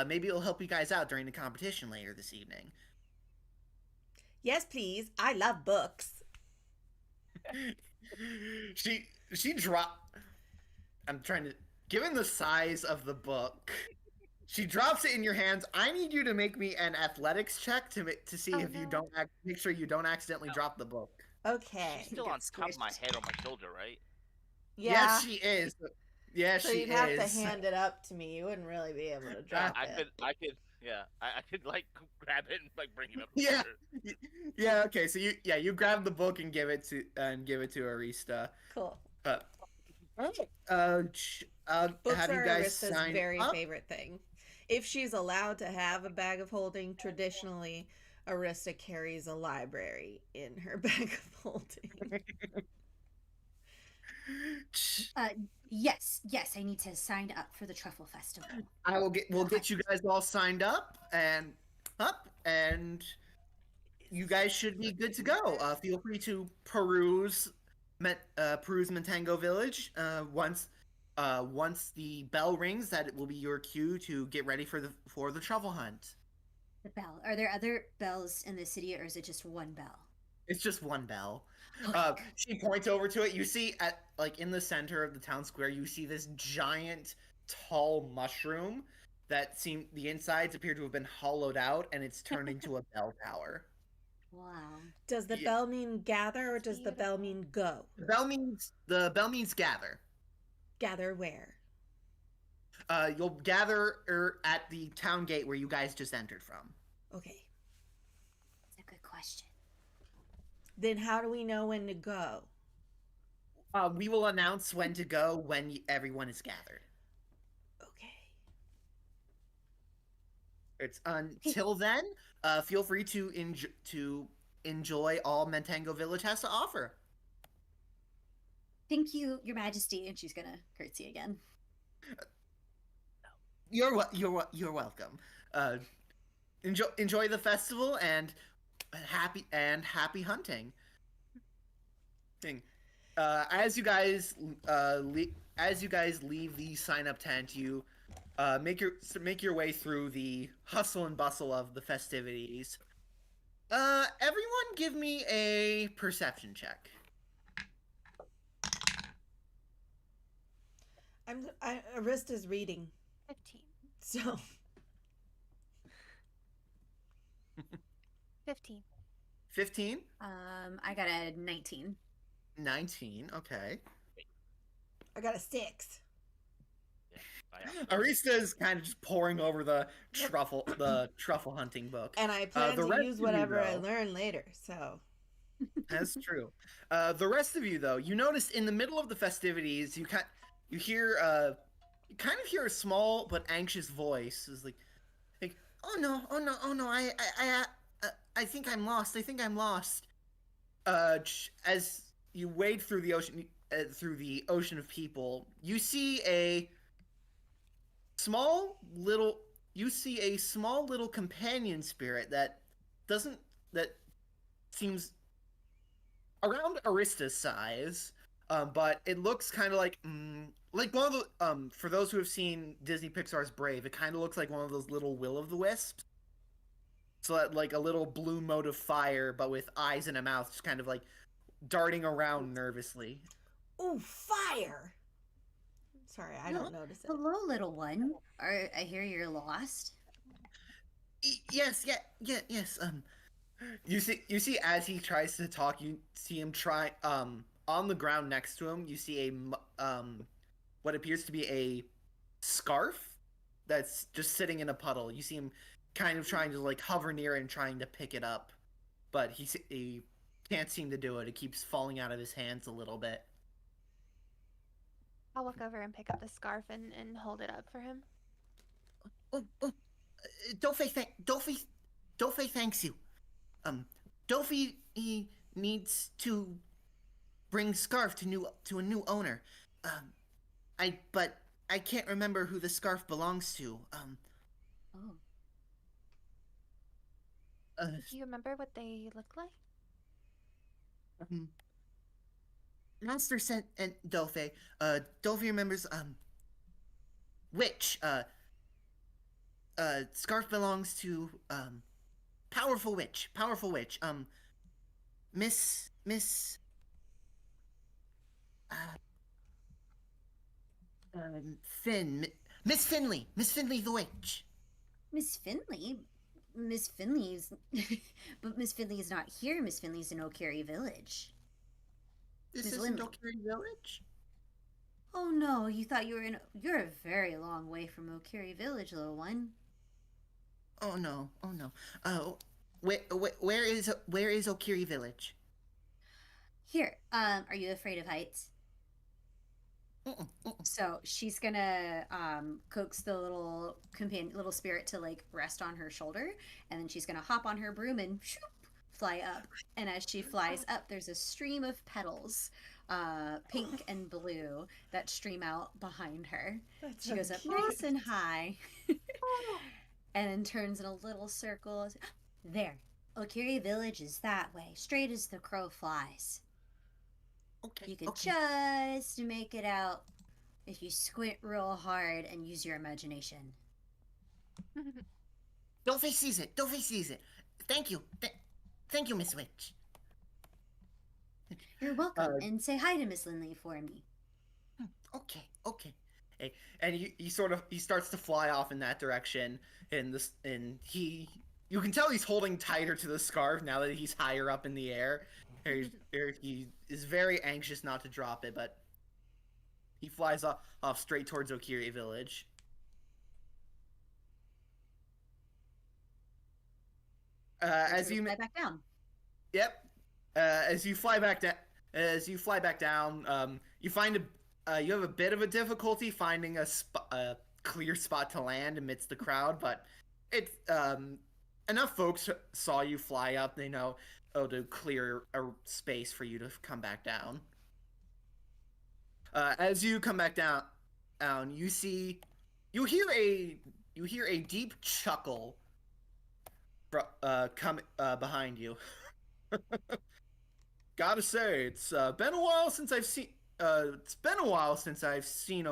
Maybe it'll help you guys out during the competition later this evening. Yes, please. I love books. She dropped. I'm trying to. Given the size of the book, she drops it in your hands. I need you to make me an athletics check to see Oh, if you no. don't make sure you don't accidentally drop the book. Okay. She's still on top of my head on my shoulder, right? Yeah. Yes, she is. Yeah, so she you'd is. have to hand it up to me. You wouldn't really be able to drop I it. could like grab it and like bring it up. Yeah. Yeah. Okay. So you grab the book and give it to Arista. Cool. Books Books have you are guys Arista's signed very up? favorite thing. If she's allowed to have a bag of holding, traditionally, Arista carries a library in her bag of holding. Yes, I need to sign up for the Truffle Festival. We'll get you guys all signed up, and you guys should be good to go. Feel free to peruse Mantango Village. Once the bell rings, that it will be your cue to get ready for the truffle hunt. The bell. Are there other bells in the city, or is it just one bell? It's just one bell. She points over to it. You see in the center of the town square, you see this giant, tall mushroom that the insides appear to have been hollowed out, and it's turned into a bell tower. Wow. Does the bell mean gather, or does the bell mean go? The bell means gather. Gather where? You'll gather at the town gate where you guys just entered from. Okay. That's a good question. Then how do we know when to go? We will announce when to go when everyone is gathered. Okay. It's until then. Feel free to enjoy all Mantango Village has to offer. Thank you, Your Majesty, and she's gonna curtsy again. You're welcome. Enjoy the festival and happy hunting. As you guys leave the sign up tent, you make your way through the hustle and bustle of the festivities. Everyone, give me a perception check. Arista's reading, 15. so 15. 15? I got a 19. 19, okay. I got a 6. Arista is kind of just poring over the truffle hunting book. And I plan the to rest use of you, whatever I though- learn later, so. That's true. The rest of you, though, you notice in the middle of the festivities, you kind of hear a small but anxious voice. It's like, oh no, I think I'm lost. As you wade through the ocean of people, you see a small little companion spirit that seems around Arista's size, but it looks kind of like one of the for those who have seen Disney Pixar's Brave, it kind of looks like one of those little will-o'-the-wisps. So that like a little blue mote of fire, but with eyes and a mouth, just kind of like darting around nervously. Ooh, fire! Sorry, I don't notice it. Hello, little one. I hear you're lost. Yes, yes. You see, as he tries to talk, you see him try. On the ground next to him, you see what appears to be a scarf that's just sitting in a puddle. You see him kind of trying to like hover near it and trying to pick it up, but he can't seem to do it. It keeps falling out of his hands a little bit. I'll look over and pick up the scarf and hold it up for him. Dofe thanks you. Dofe he needs to bring scarf to a new owner. But I can't remember who the scarf belongs to. Do you remember what they look like? Master sent and Dofe. Dofe remembers. Witch. Scarf belongs to powerful witch. Miss. Miss Finley the witch. Miss Finley? Miss Finley's... but Miss Finley is not here. Miss Finley's in O'Carey Village. This isn't O'Carey Village? Oh no, you thought you were in... You're a very long way from O'Carey Village, little one. Oh no. Where is O'Carey Village? Here, are you afraid of heights? So she's gonna coax the little spirit to like rest on her shoulder, and then she's gonna hop on her broom and fly up. And as she flies up, there's a stream of petals, pink and blue, that stream out behind her. She goes up nice and high, and then turns in a little circle. There, O'Carey Village is that way, straight as the crow flies. Okay. You can just make it out if you squint real hard and use your imagination. Dofe sees it. Thank you. Thank you, Miss Witch. You're welcome. And say hi to Miss Lindley for me. Okay. And he starts to fly off in that direction, and you can tell he's holding tighter to the scarf now that he's higher up in the air. He is very anxious not to drop it, but he flies off straight towards O'Carey Village. As you fly back down. Yep. As you fly back down, you find you have a bit of a difficulty finding a clear spot to land amidst the crowd, but it's enough folks saw you fly up. They know to clear a space for you to come back down. As you come back down, you hear a deep chuckle come behind you. Gotta say, it's been a while since I've seen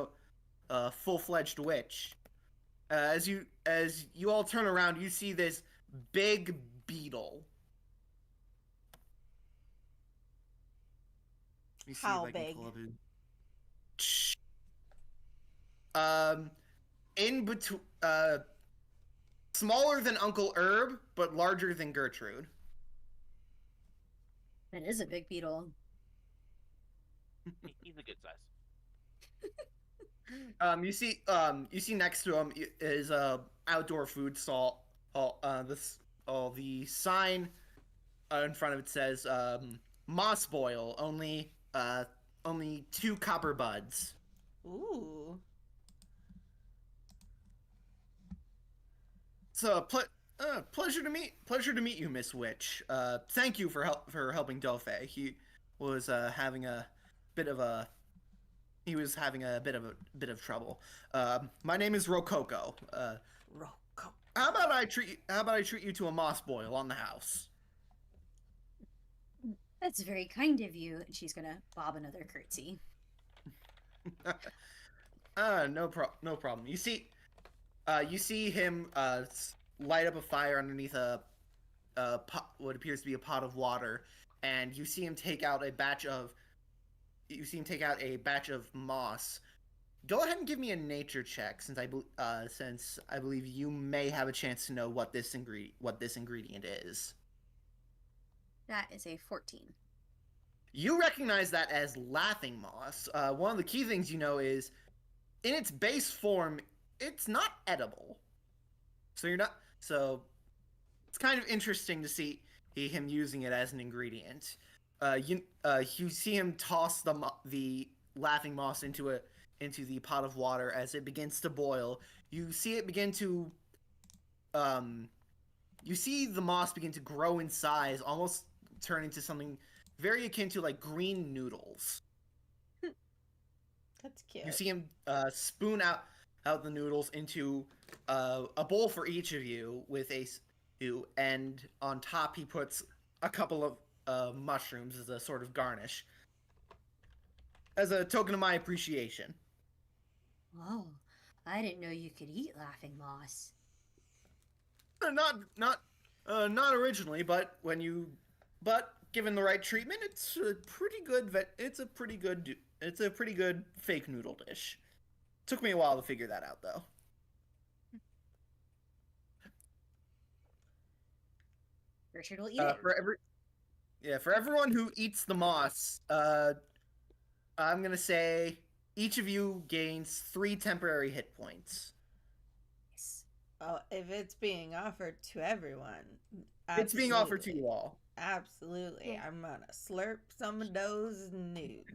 a full-fledged witch. As you all turn around, you see this big beetle. How big? In between, smaller than Uncle Herb, but larger than Gertrude. That is a big beetle. He's a good size. You see next to him is a outdoor food stall. The sign in front of it says moss boil, only 2 copper buds. Ooh. It's a pleasure to meet you, Miss Witch. Thank you for helping Dofe. He was having a bit of trouble. My name is Rococo. Rococo. How about I treat you to a moss boil on the house? That's very kind of you. And she's gonna bob another curtsy. No problem. You see him light up a fire underneath a pot, what appears to be a pot of water, and you see him take out a batch of moss. Go ahead and give me a nature check, since I believe you may have a chance to know what this ingredient is. That is a 14. You recognize that as laughing moss. One of the key things you know is, in its base form, it's not edible. So it's kind of interesting to see him using it as an ingredient. You see him toss the laughing moss into the pot of water as it begins to boil. You see it begin to you see the moss begin to grow in size, almost turn into something very akin to like green noodles. That's cute. You see him spoon out the noodles into a bowl for each of you and on top he puts a couple of mushrooms as a sort of garnish, as a token of my appreciation. Oh, I didn't know you could eat laughing moss. Not originally, but given the right treatment, it's a pretty good fake noodle dish. Took me a while to figure that out, though. Richard will eat it. For everyone who eats the moss, I'm gonna say each of you gains 3 temporary hit points. Yes. Oh, if it's being offered to everyone, It's being offered to you all. Absolutely. Yeah. I'm gonna slurp some of those nudes.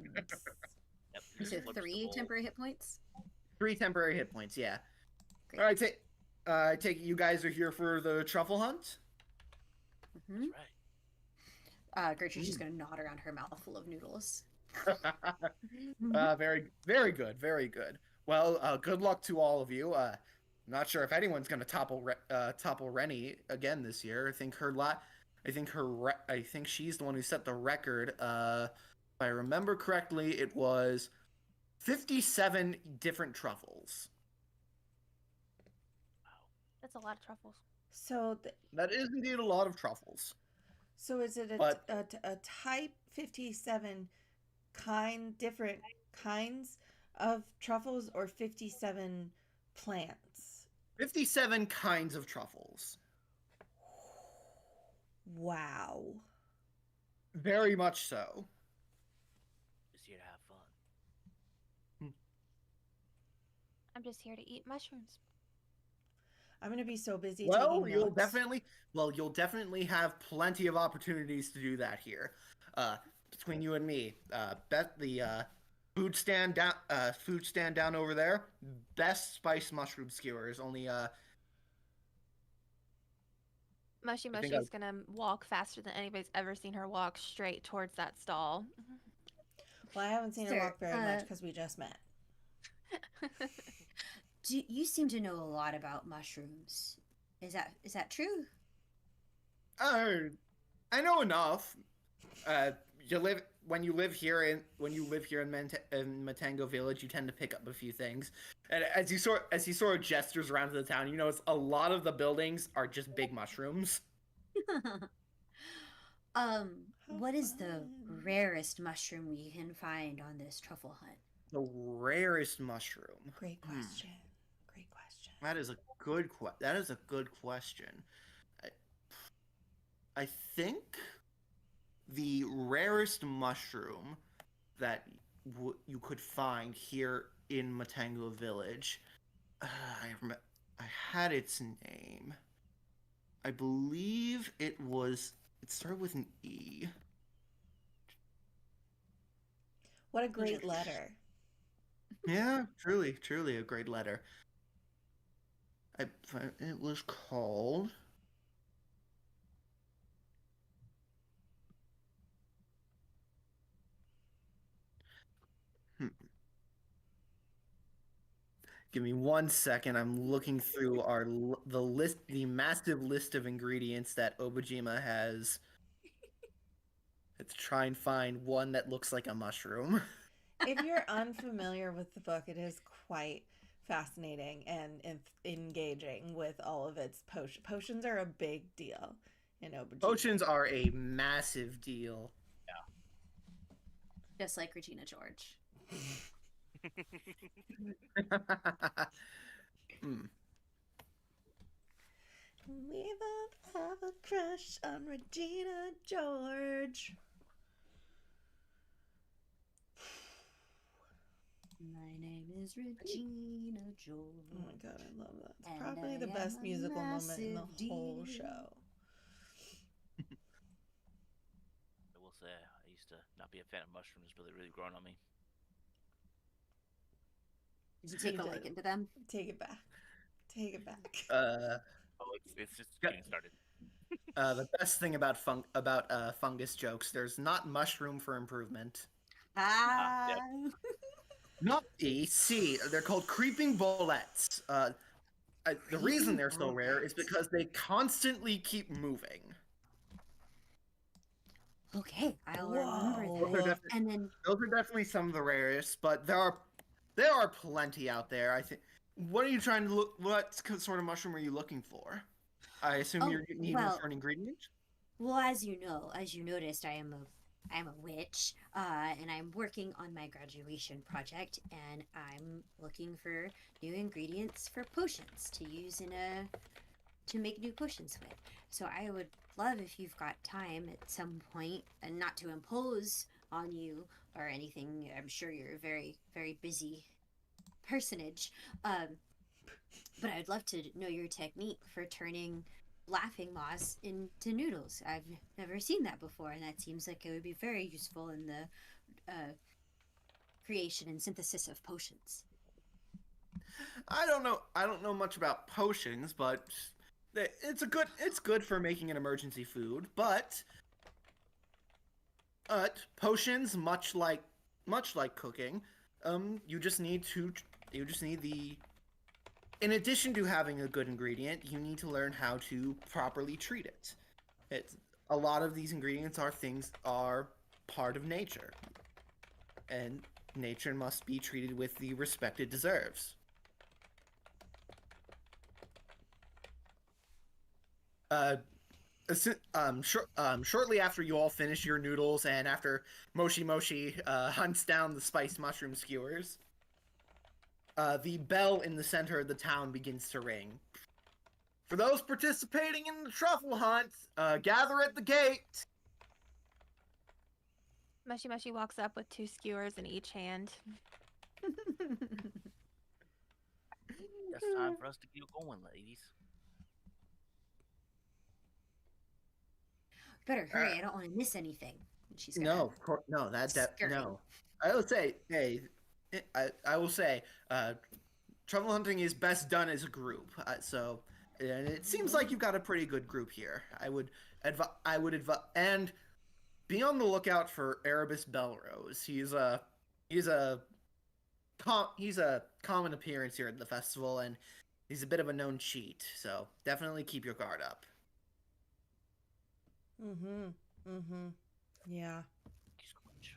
Yep, You said slurps the 3 bowl. temporary hit points? 3 temporary hit points, yeah. Great. All right, I take it you guys are here for the truffle hunt? Mm-hmm. That's right. Gertrude's just going to nod around her mouth full of noodles. Very, very good, very good. Well, good luck to all of you. Not sure if anyone's going to topple Rennie again this year. I think she's the one who set the record. If I remember correctly, it was 57 different truffles. That's a lot of truffles. So, That is indeed a lot of truffles. so is it But- a type 57 different kinds of truffles, or 57 plants? 57 kinds of truffles. Wow. Very much so. Just here to have fun. I'm just here to eat mushrooms. I'm gonna be so busy Well, taking you'll notes. definitely have plenty of opportunities to do that here. Between you and me, the food stand down over there, best spiced mushroom skewers. Only Mushy I think Mushy's gonna walk faster than anybody's ever seen her walk straight towards that stall. Well, I haven't seen her Sir, walk very much because we just met. You seem to know a lot about mushrooms. Is that true? I know enough. When you live here in Matango Village, you tend to pick up a few things. And as he sort of gestures around to the town, you notice a lot of the buildings are just big mushrooms. What is the fun. rarest mushroom we can find on this truffle hunt? The rarest mushroom. Great question. Great question. That is a good question. I think the rarest mushroom that you could find here in Matango Village, I had its name. I believe it started with an E. What a great letter. Yeah, truly a great letter. It was called... Give me 1 second. I'm looking through the massive list of ingredients that Obojima has. Let's try and find one that looks like a mushroom. If you're unfamiliar with the book, it is quite fascinating and engaging with all of its potions. Potions are a big deal in Obojima. Potions are a massive deal. Just like Regina George. We both have a crush on Regina George. My name is Regina George. Oh my god, I love that. It's And probably I the best am a musical moment in the massive whole deal. show. I will say I used to not be a fan of mushrooms, but they're really growing on me. Did you take a You did. liking to them? Take it back. Take it back. Oh, it's just getting started. The best thing about fungus jokes, there's not mushroom for improvement. Ah. yeah. Not E, C. They're called creeping bullets. The reason they're so rare is because they constantly keep moving. Okay, I'll Whoa. remember that. And then Those are definitely some of the rarest, but there are plenty out there. I think. What are you trying to look? What sort of mushroom are you looking for? I assume Oh, you're needing well- for an ingredient. well, as you noticed, I'm a witch, and I'm working on my graduation project, and I'm looking for new ingredients for potions to use to make new potions with. So I would love if you've got time at some point, and not to impose on you or anything. I'm sure you're a very, very busy personage, but I'd love to know your technique for turning laughing moss into noodles. I've never seen that before, and that seems like it would be very useful in the creation and synthesis of potions. I don't know much about potions, but it's good for making an emergency food. But potions, much like cooking, you just need the. In addition to having a good ingredient, you need to learn how to properly treat it. A lot of these ingredients are part of nature, and nature must be treated with the respect it deserves. Shortly after you all finish your noodles, and after Moshi hunts down the spiced mushroom skewers, the bell in the center of the town begins to ring. For those participating in the truffle hunt, gather at the gate. Mushy Mushy walks up with 2 skewers in each hand. It's time for us to get going, ladies. Better hurry, I don't want to miss anything. And she's gonna No, no, scurry. no. I will say, hey, I will say, truffle hunting is best done as a group. And it seems like you've got a pretty good group here. I would advise, and be on the lookout for Erebus Belrose. He's a common appearance here at the festival, and he's a bit of a known cheat. So definitely keep your guard up. Yeah. Thank you so much.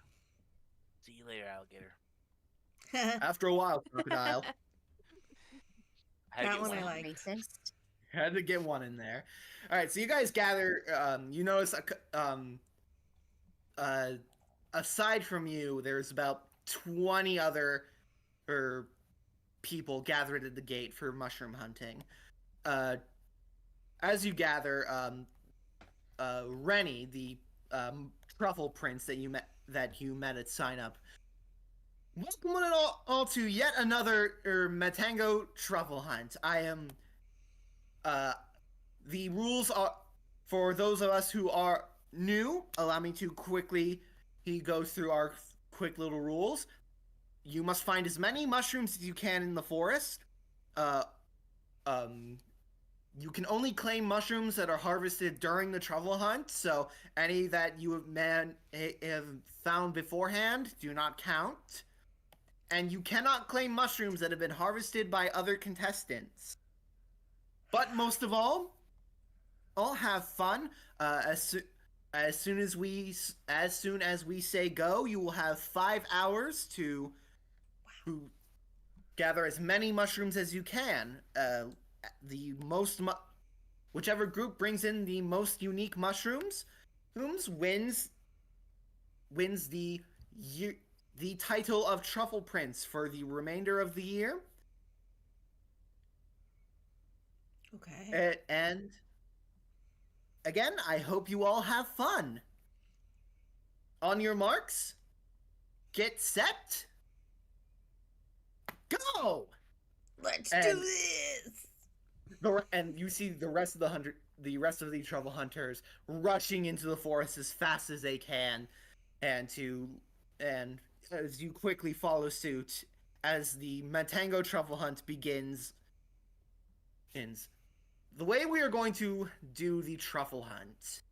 See you later, alligator. After a while, crocodile. I had to That get one I one. like. Racist. Had to get one in there. All right, so you guys gather. You notice aside from you, there's about 20 other people gathered at the gate for mushroom hunting. As you gather, Rennie, the truffle prince that you met at sign up. Welcome one and all to yet another Matango truffle hunt. I am. The rules are for those of us who are new. Allow me to quickly go through our quick little rules. You must find as many mushrooms as you can in the forest. You can only claim mushrooms that are harvested during the truffle hunt. So any that you have found beforehand do not count. And you cannot claim mushrooms that have been harvested by other contestants. But most of all have fun. as soon as we say go, you will have 5 hours to gather as many mushrooms as you can. Whichever group brings in the most unique mushrooms wins the title of Truffle Prince for the remainder of the year. Okay. And again, I hope you all have fun. On your marks, get set, go! Let's do this. And you see the rest of the Truffle Hunters rushing into the forest as fast as they can, and as you quickly follow suit as the Matango Truffle Hunt begins. The way we are going to do the Truffle Hunt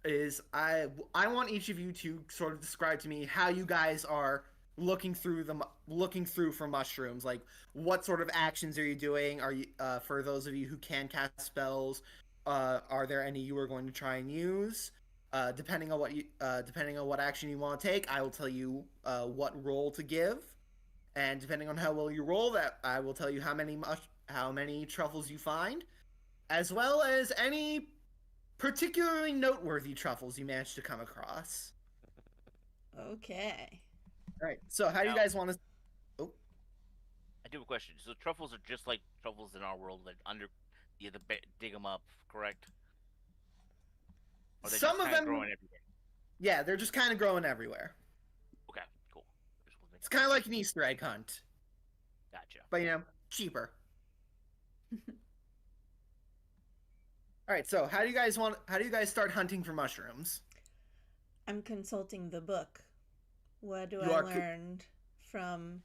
is I want each of you to sort of describe to me how you guys are looking through for mushrooms. Like, what sort of actions are you doing? Are you for those of you who can cast spells, are there any you are going to try and use? Depending on what action you want to take, I will tell you what roll to give, and depending on how well you roll, that I will tell you how many truffles you find, as well as any particularly noteworthy truffles you managed to come across. Okay. All right. So, how do you guys want to? Oh, I do have a question. So truffles are just like truffles in our world, like you have to dig them up, correct? Or they some just of kinda them growing everywhere. Yeah, they're just kind of growing everywhere. Okay, cool. Just wanted to make It's kind of like an Easter egg hunt, Gotcha. but cheaper. All right. So, how do you guys start hunting for mushrooms? I'm consulting the book. What do You I are learn from?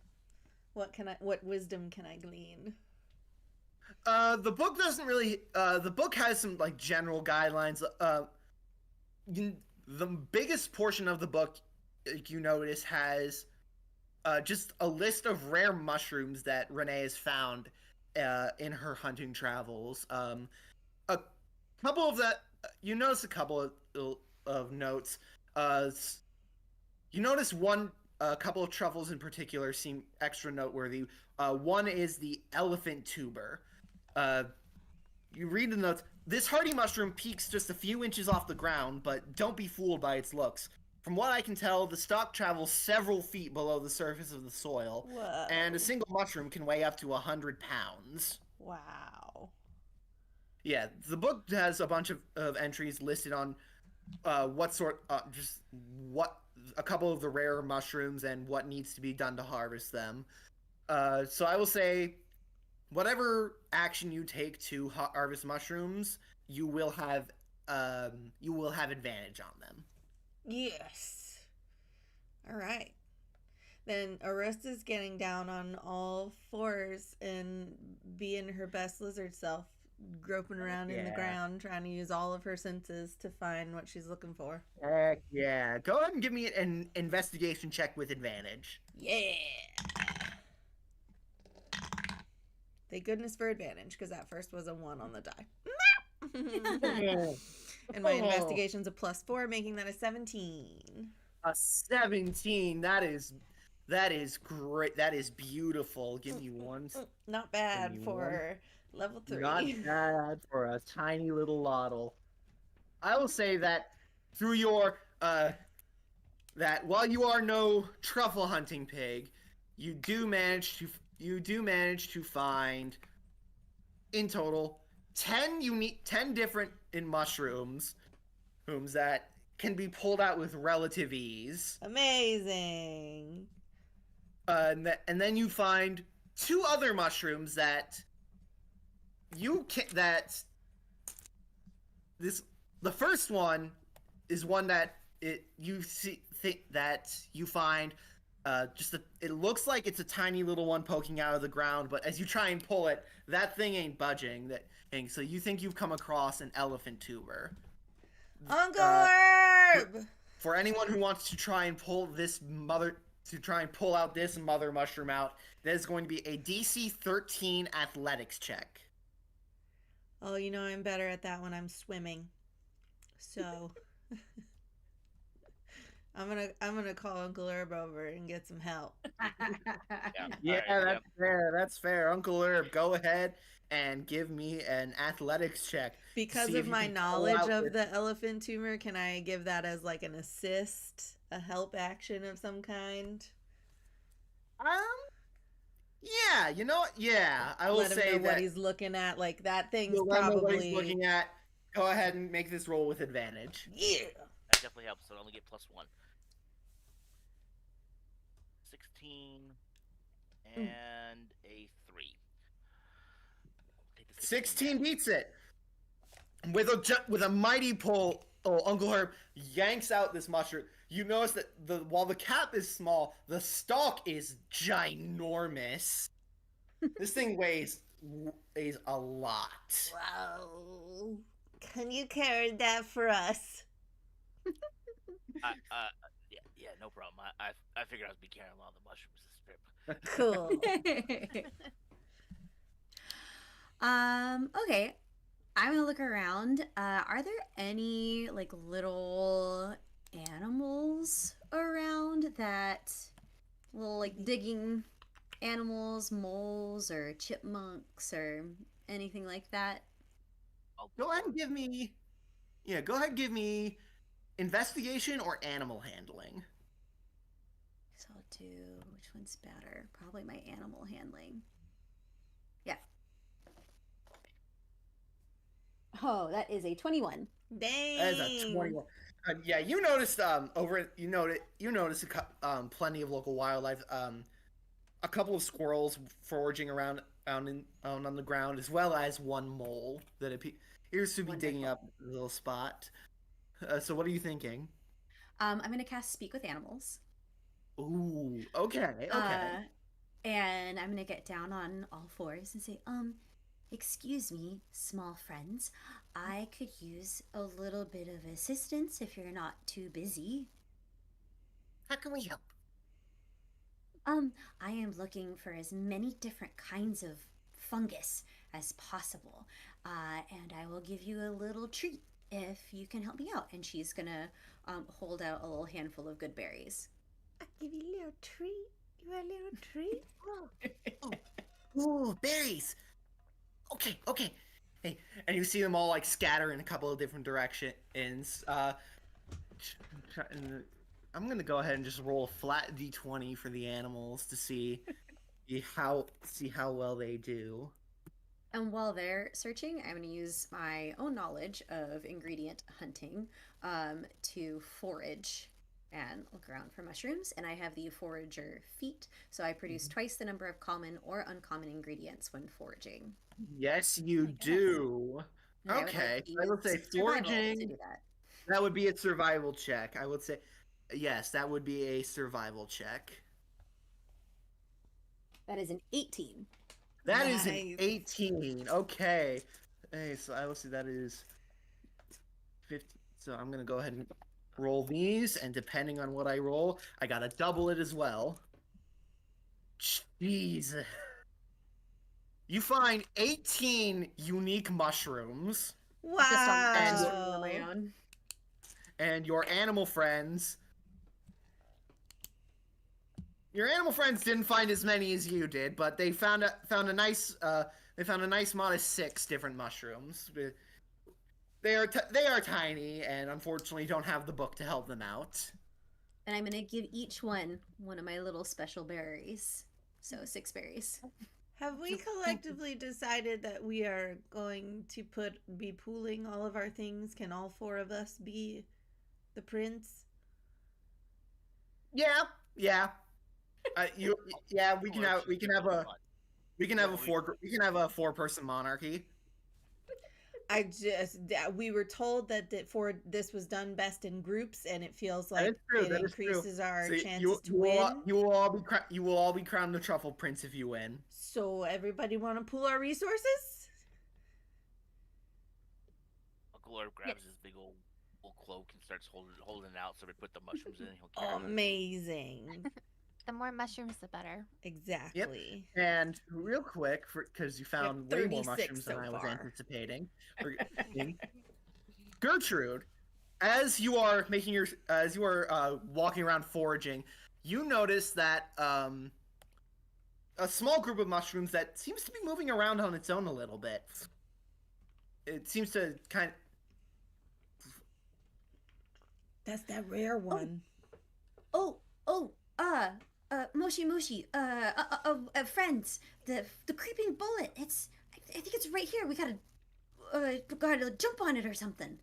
What wisdom can I glean? The book doesn't really. The book has some like general guidelines. The biggest portion of the book, you notice, has just a list of rare mushrooms that Renee has found in her hunting travels. A couple of that, you notice a couple of notes. You notice a couple of truffles in particular seem extra noteworthy. One is the elephant tuber. You read the notes. This hardy mushroom peaks just a few inches off the ground, but don't be fooled by its looks. From what I can tell, the stalk travels several feet below the surface of the soil, Whoa. and a single mushroom can weigh up to 100 pounds. Wow. Yeah, the book has a bunch of entries listed on a couple of the rare mushrooms and what needs to be done to harvest them. So I will say, whatever action you take to harvest mushrooms, you will have advantage on them. Yes. All right. Then Arista's getting down on all fours and being her best lizard self, groping around in the ground, trying to use all of her senses to find what she's looking for. Heck yeah. Go ahead and give me an investigation check with advantage. Yeah. Thank goodness for advantage, because that first was a 1 on the die. And my investigation's a +4, making that a 17. A 17. That is great. That is beautiful. Give me one. Not bad for level 3. Not bad for a tiny little lottle. I will say that through your that while you are no truffle hunting pig, you do manage to find in total 10 different mushrooms that can be pulled out with relative ease. Amazing. And then you find 2 other mushrooms that the first one is one that you find it looks like it's a tiny little one poking out of the ground, but as you try and pull it, that thing ain't budging. So you think you've come across an elephant tuber. Uncle Herb! For anyone who wants to try and pull out this mother mushroom out, that is going to be a DC 13 athletics check. Oh, I'm better at that when I'm swimming. So I'm gonna call Uncle Herb over and get some help. Yeah, Alright, that's fair. That's fair. Uncle Herb, go ahead and give me an athletics check. to Because see of if you my can pull knowledge out of this- the elephant tumor, can I give that as like an assist, a help action of some kind? Yeah, you know what? Yeah, I will Let him say know that what he's looking at. Like that thing's you'll let him know what he's probably looking at. Go ahead and make this roll with advantage. yeah. That definitely helps, so I only get +1. 16 and a 3. Take the 16 beats it. With a mighty pull, Uncle Herb yanks out this mushroom. You notice that while the cap is small, the stalk is ginormous. This thing weighs a lot. Wow. Can you carry that for us? Yeah, no problem. I figured I was be carrying a lot of the mushrooms this trip. Cool. Okay. I'm gonna look around. Are there any like little animals around that little like digging animals, moles or chipmunks or anything like that? Go ahead and give me. Yeah, go ahead and give me investigation or animal handling. So I'll do which one's better? Probably my animal handling. Yeah. Oh, that is a 21. Dang. That is a 21. Yeah, you noticed you noticed plenty of local wildlife. A couple of squirrels foraging around on the ground, as well as one mole that appears to be digging up a little spot. So what are you thinking? I'm gonna cast Speak with Animals. Ooh, okay. And I'm gonna get down on all fours and say, excuse me, small friends. I could use a little bit of assistance if you're not too busy. How can we help? I am looking for as many different kinds of fungus as possible. And I will give you a little treat if you can help me out. And she's gonna hold out a little handful of good berries. I'll give you a little treat. You want a little treat? Ooh, berries. Okay. Hey, and you see them all like scatter in a couple of different directions. I'm gonna go ahead and just roll a flat d20 for the animals to see how well they do. And while they're searching, I'm going to use my own knowledge of ingredient hunting to forage and look around for mushrooms. And I have the forager feat, so I produce twice the number of common or uncommon ingredients when foraging. Yes, you do. And I would Okay, like I to would say use survival to foraging. do that. That would be a survival check. I would say, yes, that would be a survival check. That is an 18. That is an Nice. 18. Okay. Hey, so I will see that is 50. So I'm gonna go ahead and roll these, and depending on what I roll, I gotta double it as well. Jeez. You find 18 unique mushrooms, Just on Wow. my own. and your animal friends. Your animal friends didn't find as many as you did, but they found a nice modest 6 different mushrooms. They are tiny, and unfortunately don't have the book to help them out. And I'm going to give each one of my little special berries. So 6 berries. Have we collectively decided that we are going to be pooling all of our things? Can all 4 of us be the prince? Yeah. We can have a 4-person monarchy. We were told that this was done best in groups, and it feels like is true, it that is true. increases our So chances to win. You will all be crowned the Truffle Prince if you win. So everybody want to pool our resources? Uncle Herb grabs his big old cloak and starts holding it out so we put the mushrooms in and he'll carry them. Amazing. The more mushrooms, the better. Exactly. And real quick, because you found way more 36 mushrooms than so I was far. anticipating. Gertrude, as you are walking around foraging, you notice that a small group of mushrooms that seems to be moving around on its own a little bit. It seems to kind of... That's that rare one. Moshi, friends, the creeping bullet. I think it's right here. We gotta jump on it or something.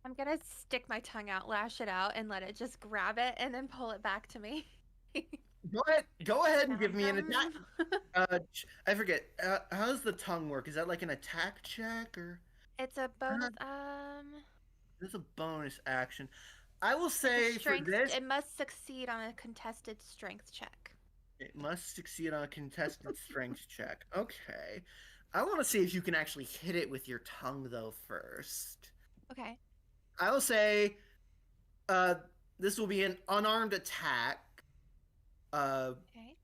I'm gonna stick my tongue out, lash it out, and let it just grab it and then pull it back to me. Go ahead and give me an attack. I forget. How does the tongue work? Is that like an attack check or? It's a bonus. It's a bonus action. I will say for this, it must succeed on a contested strength check. It must succeed on a contested strength check. Okay. I want to see if you can actually hit it with your tongue though first. Okay. I will say, this will be an unarmed attack. Okay.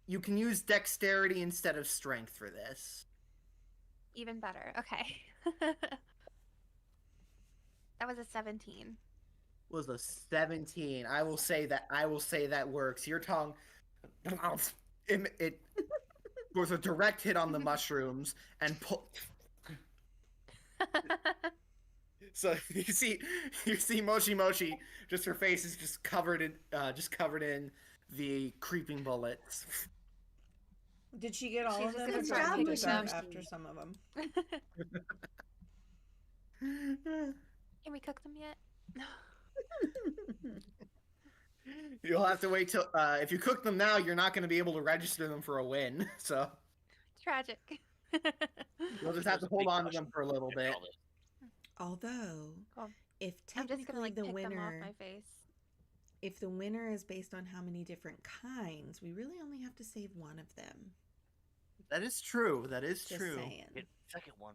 You can use dexterity instead of strength for this. Even better. Okay. That was a 17. Was a 17. I will say that works. Your tongue, it was a direct hit on the mushrooms and pull. So you see Moshi, just her face is just covered in the creeping bullets. Did she get all She's of just them? gonna Or start did picking she start them. after some of them? Can we cook them yet? You'll have to wait till if you cook them now, you're not going to be able to register them for a win. So Tragic. you'll just have to hold on to them for a little bit. Although, Cool. if I'm just gonna technically like the pick them off winner, my face. if the winner is based on how many different kinds, we really only have to save one of them. That is true. That is Just true. saying. Second one.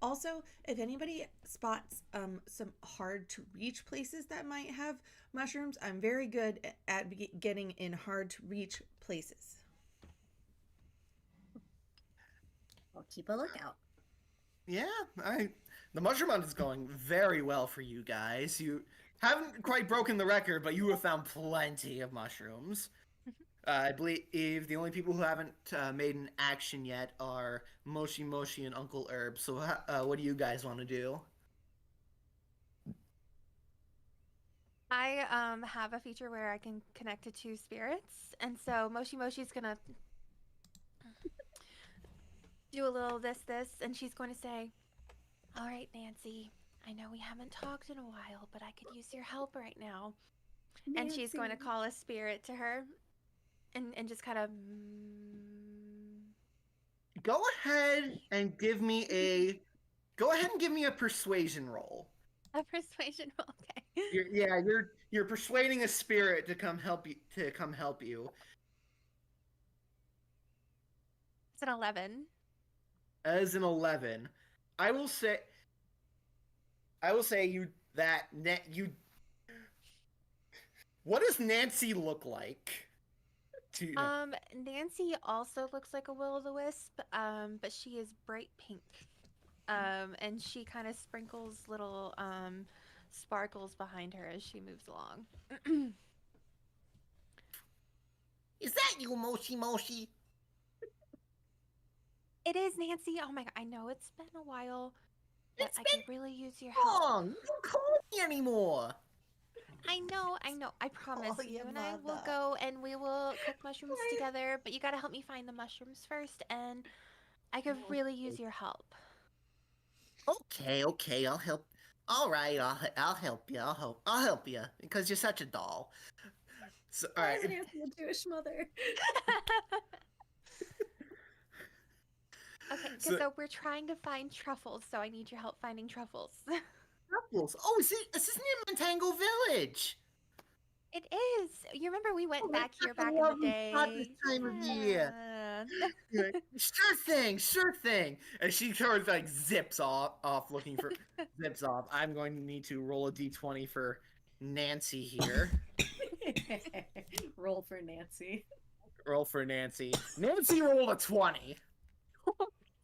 Also, if anybody spots some hard to reach places that might have mushrooms, I'm very good at getting in hard to reach places. I'll keep a lookout. Yeah, the mushroom hunt is going very well for you guys. You haven't quite broken the record, but you have found plenty of mushrooms. I believe the only people who haven't made an action yet are Moshi and Uncle Herb. So what do you guys want to do? I have a feature where I can connect to two spirits, and so Moshi's gonna do a little this, and she's going to say, "All right, Nancy, I know we haven't talked in a while, but I could use your help right now." Nancy. And she's going to call a spirit to her, and just kind of. Go ahead and give me a persuasion roll. A persuasion roll, okay. You're persuading a spirit to come help you. It's an 11. As an 11, I will say you. What does Nancy look like? Nancy also looks like a will-o'-the-wisp, but she is bright pink. And she kind of sprinkles little sparkles behind her as she moves along. Is that you, Moshi? It is, Nancy. Oh my god, I know it's been a while, but It's I been could really use your help. long. You don't call me anymore. I know. I promise Oh, you your and I will mother. go and we will cook mushrooms together, but you gotta help me find the mushrooms first, and I could really use your help. Okay, I'll help. All right, I'll help you. I'll help you because you're such a doll. So, all Why right. is Nancy a Jewish mother? Okay, So- so we're trying to find truffles, so I need your help finding truffles. Truffles. Oh, is this near Montango Village? It is. You remember we went Oh, back that's here such a back in the lovely day? spot this time of year. Yeah. You're like, sure thing. And she sort of like zips off looking for zips off. I'm going to need to roll a d20 for Nancy here. Roll for Nancy. Roll for Nancy. Nancy rolled a 20.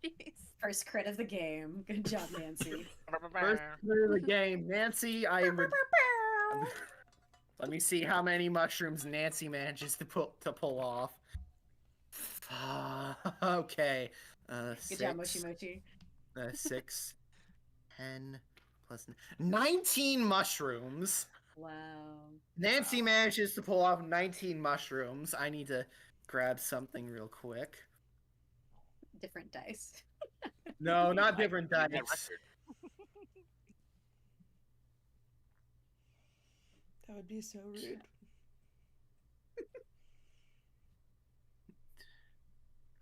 Jeez. First crit of the game. Good job, Nancy. First clear of the game. Nancy, let me see how many mushrooms Nancy manages to pull off. Okay. Good job, Mochi Mochi. 6, 10, plus 19 mushrooms. Wow. Nancy manages to pull off 19 mushrooms. I need to grab something real quick. Different dice. No, not different That dice. record. That would be so rude.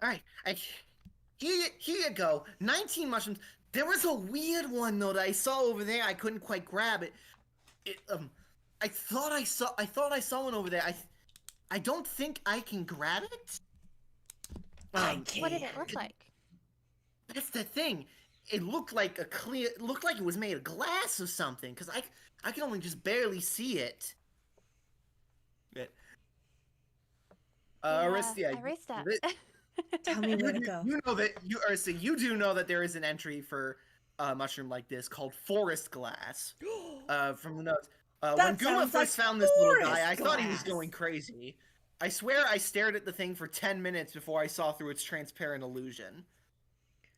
All right, here you go. 19 mushrooms. There was a weird one though that I saw over there. I couldn't quite grab it. I thought I saw one over there. I don't think I can grab it. What did it look like? That's the thing. It looked like it looked like it was made of glass or something. Cause I can only just barely see it. Aristia, I raced up. Tell me where to go. You know that Aristia, you do know that there is an entry for a mushroom like this called forest glass. From the notes. When Guma first found this little guy, I thought he was going crazy. I swear I stared at the thing for 10 minutes before I saw through its transparent illusion.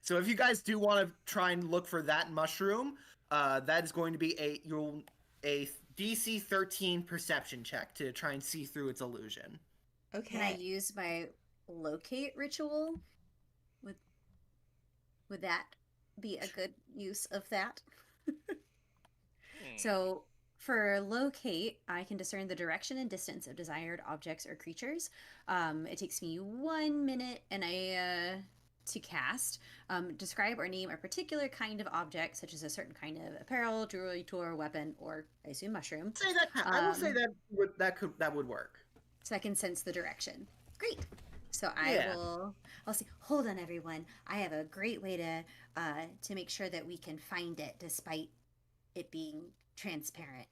So if you guys do want to try and look for that mushroom, that is going to be a DC 13 perception check to try and see through its illusion. Okay. Can I use my locate ritual? Would that be a good use of that? So for locate, I can discern the direction and distance of desired objects or creatures. It takes me 1 minute and to cast. Describe or name a particular kind of object, such as a certain kind of apparel, jewelry, tool, weapon, or I assume mushroom. I will say that would work. So I can sense the direction. Great. So I'll say, hold on everyone. I have a great way to make sure that we can find it despite it being transparent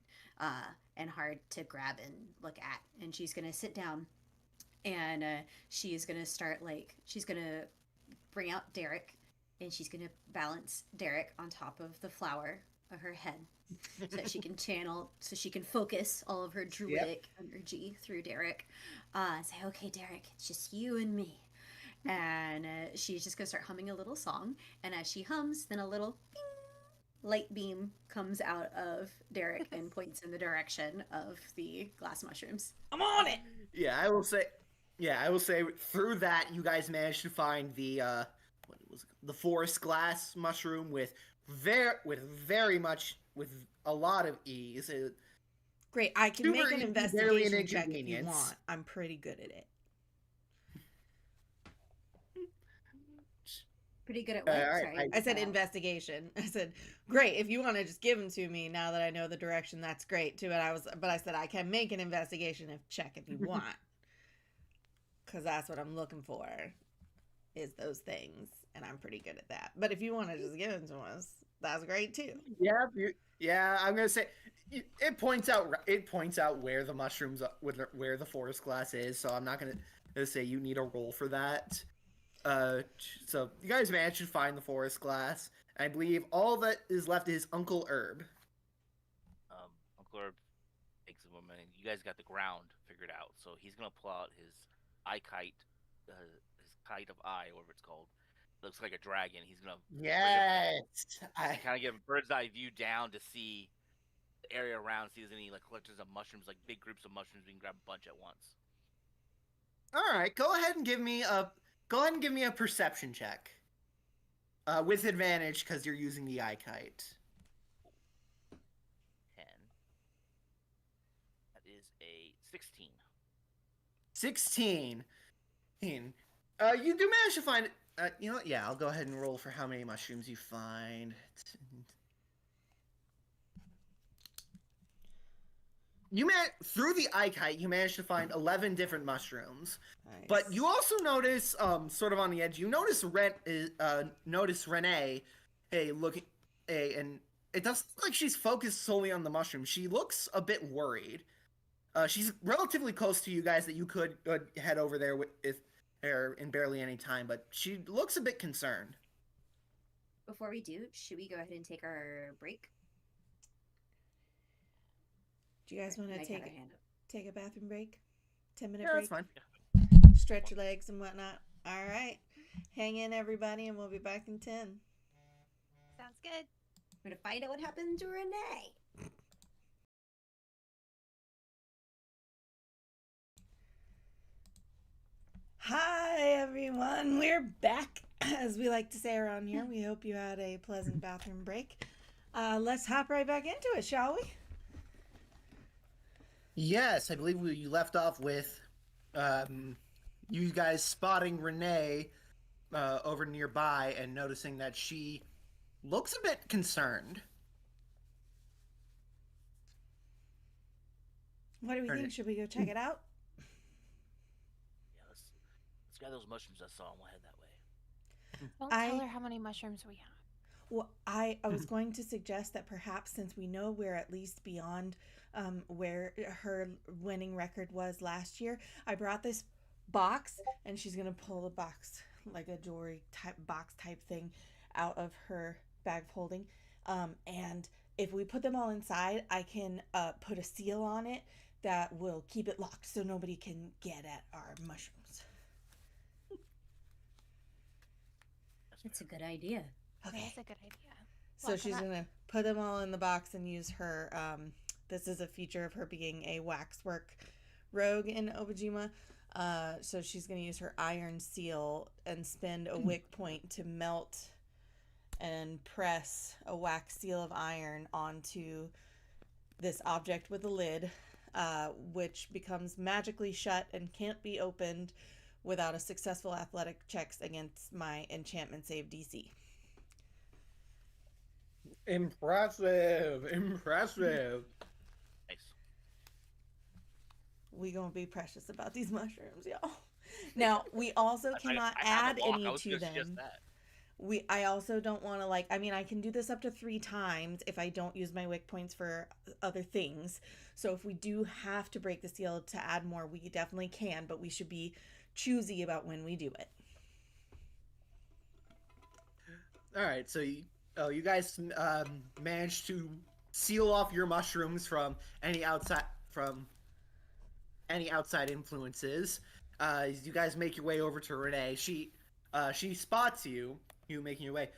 and hard to grab and look at. And she's going to sit down and she's going to start she's going to bring out Derek and she's going to balance Derek on top of the flower of her head so that she can focus all of her druidic energy through Derek. Say, okay, Derek, it's just you and me. And she's just going to start humming a little song. And as she hums, then a little bing, light beam comes out of Derek and points in the direction of the glass mushrooms. I'm on it. I will say through that you guys managed to find the forest glass mushroom with a lot of ease. Great. I can make an investigation check if you inconvenience. want. I'm pretty good at it. Pretty good at what? Sorry. I said investigation. I said, great. If you want to just give them to me now that I know the direction, that's great too. But I said I can make an investigation check if you want, because that's what I'm looking for, is those things, and I'm pretty good at that. But if you want to just give them to us, that's great too. Yeah. I'm gonna say it points out where the mushrooms, where the forest glass is. So I'm not gonna say you need a roll for that. So you guys managed to find the forest glass. I believe all that is left is Uncle Herb. Uncle Herb takes a moment. You guys got the ground figured out, so he's gonna pull out his eye kite, his kite of eye, whatever it's called. It looks like a dragon. He's gonna kind of give a bird's eye view down to see the area around, see if there's any collections of mushrooms, big groups of mushrooms. We can grab a bunch at once. All right, go ahead and give me a perception check. With advantage because you're using the eye kite. 10. That is a 16. 16. You do manage to find. You know what? Yeah, I'll go ahead and roll for how many mushrooms you find. Through the eye kite, you managed to find 11 different mushrooms. Nice. But you also notice, sort of on the edge, you notice Renee. And it doesn't look like she's focused solely on the mushroom. She looks a bit worried. She's relatively close to you guys that you could head over there with in barely any time, but she looks a bit concerned. Before we do, should we go ahead and take our break? Do you guys want to Mike had her take hand up. take a bathroom break? 10-minute Yeah, break? that's fine. Stretch your legs and whatnot. All right. Hang in, everybody, and we'll be back in 10. Sounds good. We're gonna find out what happened to Renee. Hi, everyone. We're back, as we like to say around here. We hope you had a pleasant bathroom break. Let's hop right back into it, shall we? Yes, I believe you left off with you guys spotting Renee over nearby and noticing that she looks a bit concerned. What do we think? Should we go check it out? Yeah, let's grab those mushrooms I saw and we'll head that way. Don't tell her how many mushrooms we have. Well, I was going to suggest that perhaps since we know we're at least beyond where her winning record was last year, I brought this box, and she's going to pull the box, like a jewelry type box type thing, out of her bag of holding. And if we put them all inside, I can put a seal on it that will keep it locked so nobody can get at our mushrooms. That's a good idea. Okay. That's a good idea. So she's going to put them all in the box and use her, this is a feature of her being a waxwork rogue in Obojima. So she's going to use her iron seal and spend a wick point to melt and press a wax seal of iron onto this object with a lid, which becomes magically shut and can't be opened without a successful athletic checks against my enchantment save DC. Impressive. Nice. We gonna be precious about these mushrooms, y'all. Now, we also cannot I have add a lock. any I was to gonna suggest them. that. I also don't want to I can do this up to 3 times if I don't use my wick points for other things. So if we do have to break the seal to add more, we definitely can, but we should be choosy about when we do it. All right, so you guys managed to seal off your mushrooms from any outside influences. You guys make your way over to Renee. She spots you making your way.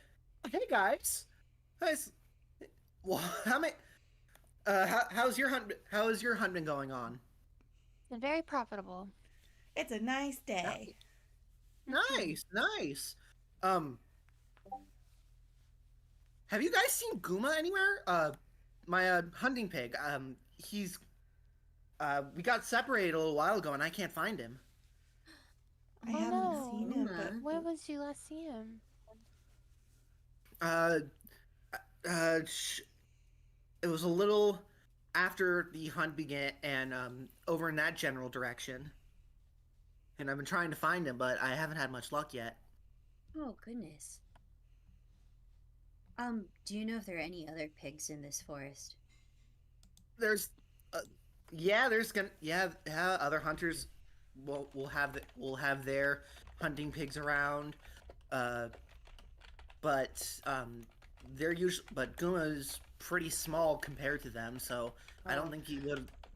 Hey guys, well, how's your hunt been going on? Been very profitable. It's a nice day. Nice. Have you guys seen Guma anywhere? My hunting pig. He's we got separated a little while ago, and I can't find him. I haven't seen him, but Where was you last see him? It was a little after the hunt began, and over in that general direction. And I've been trying to find him, but I haven't had much luck yet. Oh, goodness. Do you know if there are any other pigs in this forest? There's other hunters will have their hunting pigs around, but Guma is pretty small compared to them, so I don't think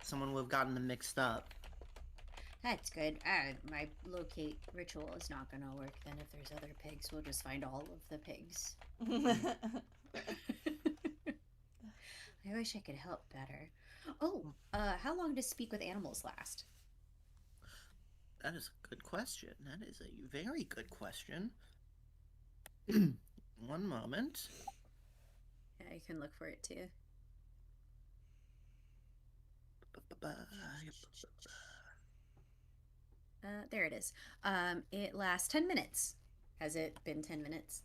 someone would have gotten them mixed up. That's good. My locate ritual is not gonna work then if there's other pigs. We'll just find all of the pigs. I wish I could help better. Oh, how long does Speak with Animals last? That is a good question. That is a very good question. One moment. Yeah, you can look for it too. There it is. It lasts 10 minutes. Has it been 10 minutes?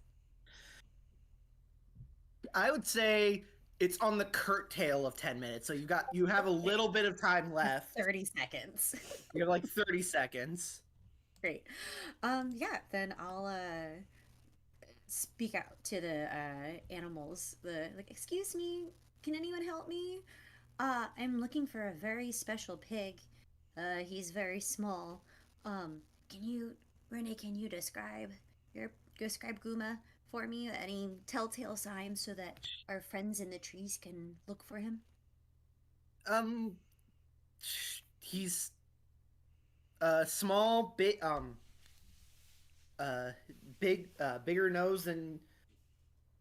I would say it's on the curtail of 10 minutes. So you have a little bit of time left. 30 seconds. You have like 30 seconds. Great. Yeah, then I'll speak out to the animals. Excuse me, can anyone help me? I'm looking for a very special pig. He's very small. Renee, can you describe Guma? for me? Any telltale signs so that our friends in the trees can look for him? He's small, uh, bigger nose than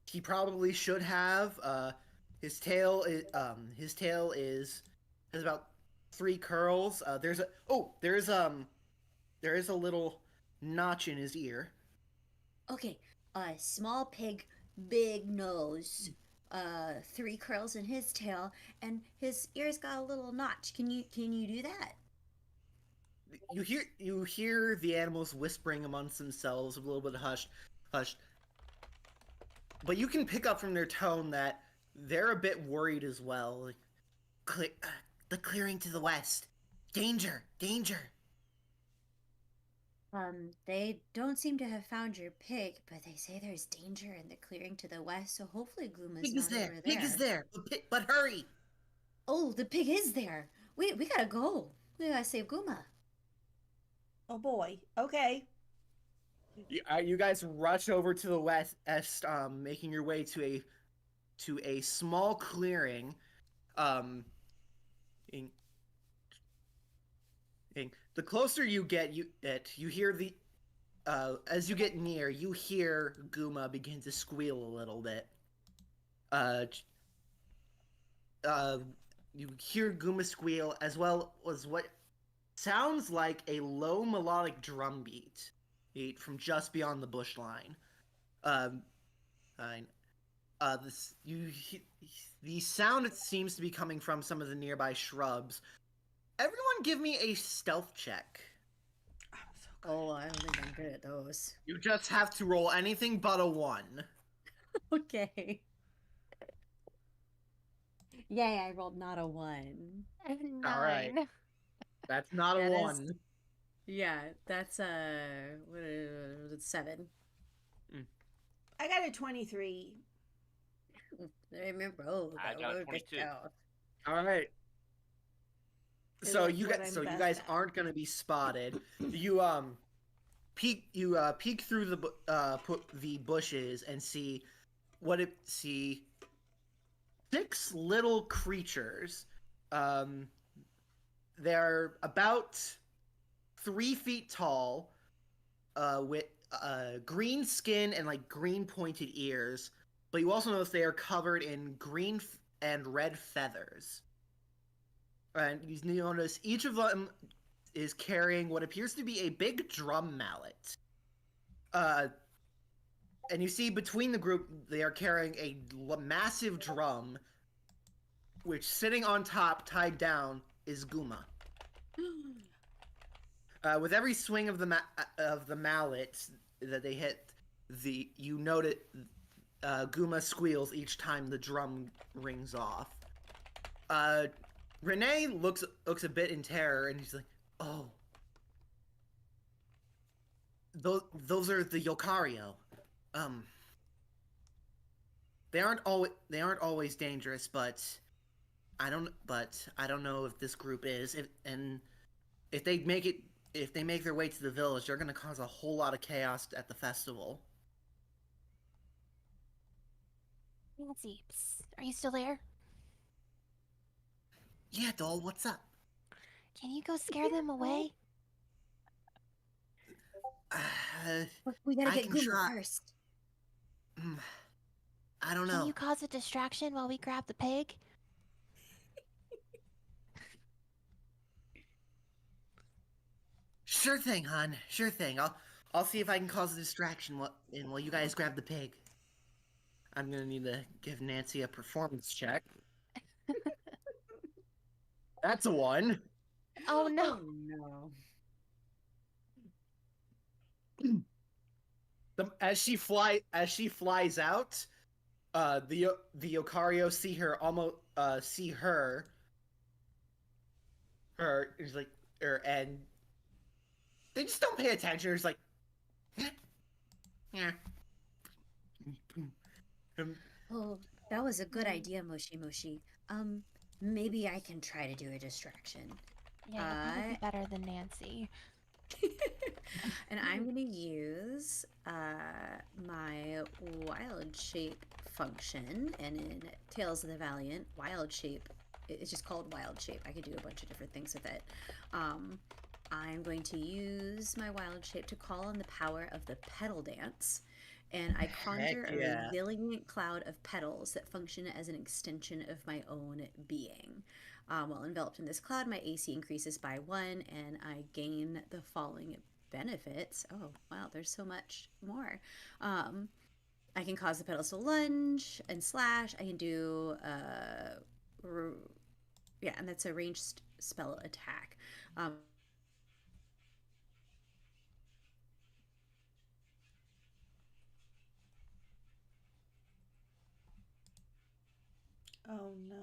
he probably should have. His tail is has about 3 curls. There is a little notch in his ear. Okay, small pig, big nose, 3 curls in his tail, and his ears got a little notch. Can you do that? You hear the animals whispering amongst themselves, a little bit hushed, but you can pick up from their tone that they're a bit worried as well. Like, the clearing to the west. Danger, danger. They don't seem to have found your pig, but they say there's danger in the clearing to the west, so hopefully Guma's Pig is not there. over Pig is there. But hurry. Oh, the pig is there. We gotta go. We gotta save Guma. Oh boy. Okay. You guys rush over to the west, making your way to a small clearing. The closer you get, you hear the as you get near, you hear Guma begin to squeal a little bit. You hear Guma squeal as well as what sounds like a low melodic drum beat from just beyond the bush line. The sound seems to be coming from some of the nearby shrubs. Everyone give me a stealth check. Oh, I don't think I'm good at those. You just have to roll anything but a 1. Okay. Yay, I rolled not a 1. 9. All right. That's not a 1. Yeah, that's what was it, 7. I got a 23. I remember. Oh, I got a 22. All right. So you guys at. aren't going to be spotted. You peek through the bushes and see 6 little creatures. They're about 3 feet tall, with green skin and like green pointed ears. But you also notice they are covered in green and red feathers. And you notice each of them is carrying what appears to be a big drum mallet. And you see between the group, they are carrying a massive drum, which sitting on top, tied down, is Guma. With every swing of the mallet that they hit, you note Guma squeals each time the drum rings off. Renee looks a bit in terror, and he's like, "Oh, those are the Yokario. They aren't always dangerous, but I don't know if this group is. If they make their way to the village, they're gonna cause a whole lot of chaos at the festival." Nancy, are you still there? Yeah, doll, what's up? Can you go scare them away? We gotta I get can Guma try. first. I don't know. Can you cause a distraction while we grab the pig? Sure thing, hon. Sure thing. I'll see if I can cause a distraction while you guys grab the pig. I'm gonna need to give Nancy a performance check. That's a 1. Oh no. Oh no. As she flies out, the Yokario see her is like and they just don't pay attention. It's like, yeah. Oh, that was a good idea, Moshi Moshi. Maybe I can try to do a distraction. Yeah, you're probably better than Nancy. And I'm going to use my wild shape function. And in Tales of the Valiant, wild shape, it's just called wild shape. I could do a bunch of different things with it. I'm going to use my wild shape to call on the power of the petal dance. And I conjure Heck a yeah. resilient cloud of petals that function as an extension of my own being. While enveloped in this cloud, my AC increases by 1, and I gain the following benefits. Oh, wow, there's so much more. I can cause the petals to lunge and slash. I can do, yeah, and that's a ranged spell attack. Oh no.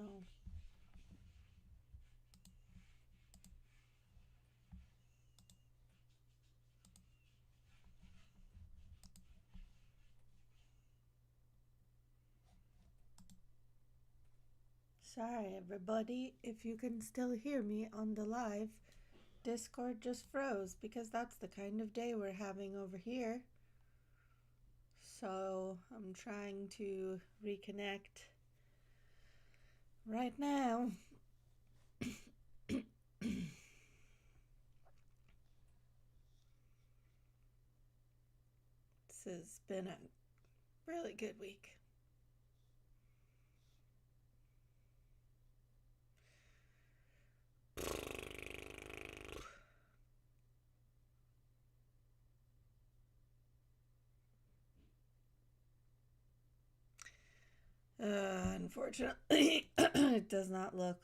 Sorry, everybody. If you can still hear me on the live, Discord just froze because that's the kind of day we're having over here. So I'm trying to reconnect right now. This has been a really good week. Unfortunately, it does not look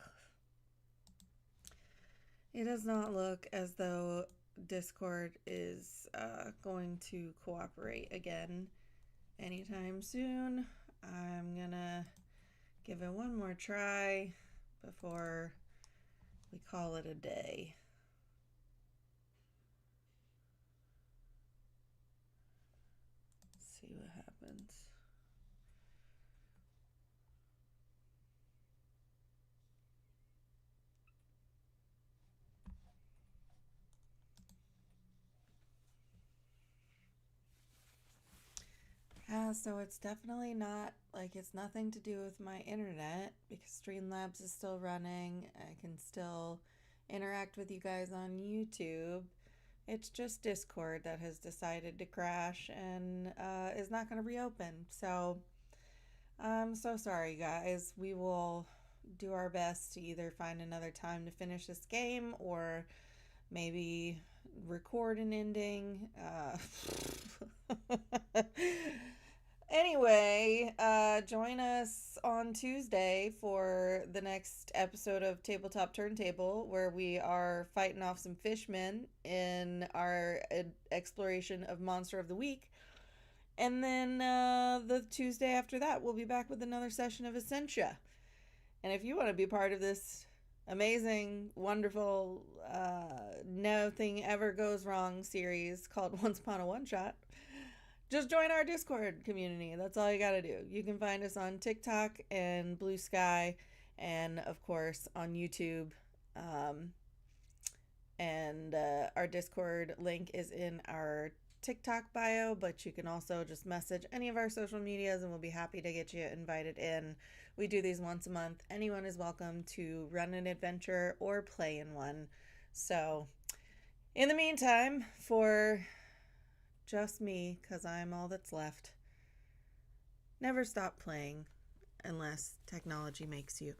as though Discord is going to cooperate again anytime soon. I'm gonna give it one more try before we call it a day. Let's see what happens. Yeah, so it's definitely not, like, it's nothing to do with my internet because Streamlabs is still running. I can still interact with you guys on YouTube. It's just Discord that has decided to crash and is not going to reopen. So I'm so sorry, guys. We will do our best to either find another time to finish this game or maybe record an ending. Anyway, join us on Tuesday for the next episode of Tabletop Turntable, where we are fighting off some fishmen in our exploration of Monster of the Week. And then the Tuesday after that, we'll be back with another session of Essentia. And if you want to be part of this amazing, wonderful, nothing ever goes wrong series called Once Upon a One Shot, just join our Discord community. That's all you got to do. You can find us on TikTok and Blue Sky, and of course on YouTube. Our Discord link is in our TikTok bio, but you can also just message any of our social medias and we'll be happy to get you invited in. We do these once a month. Anyone is welcome to run an adventure or play in one. So, in the meantime, for just me, because I'm all that's left, never stop playing unless technology makes you.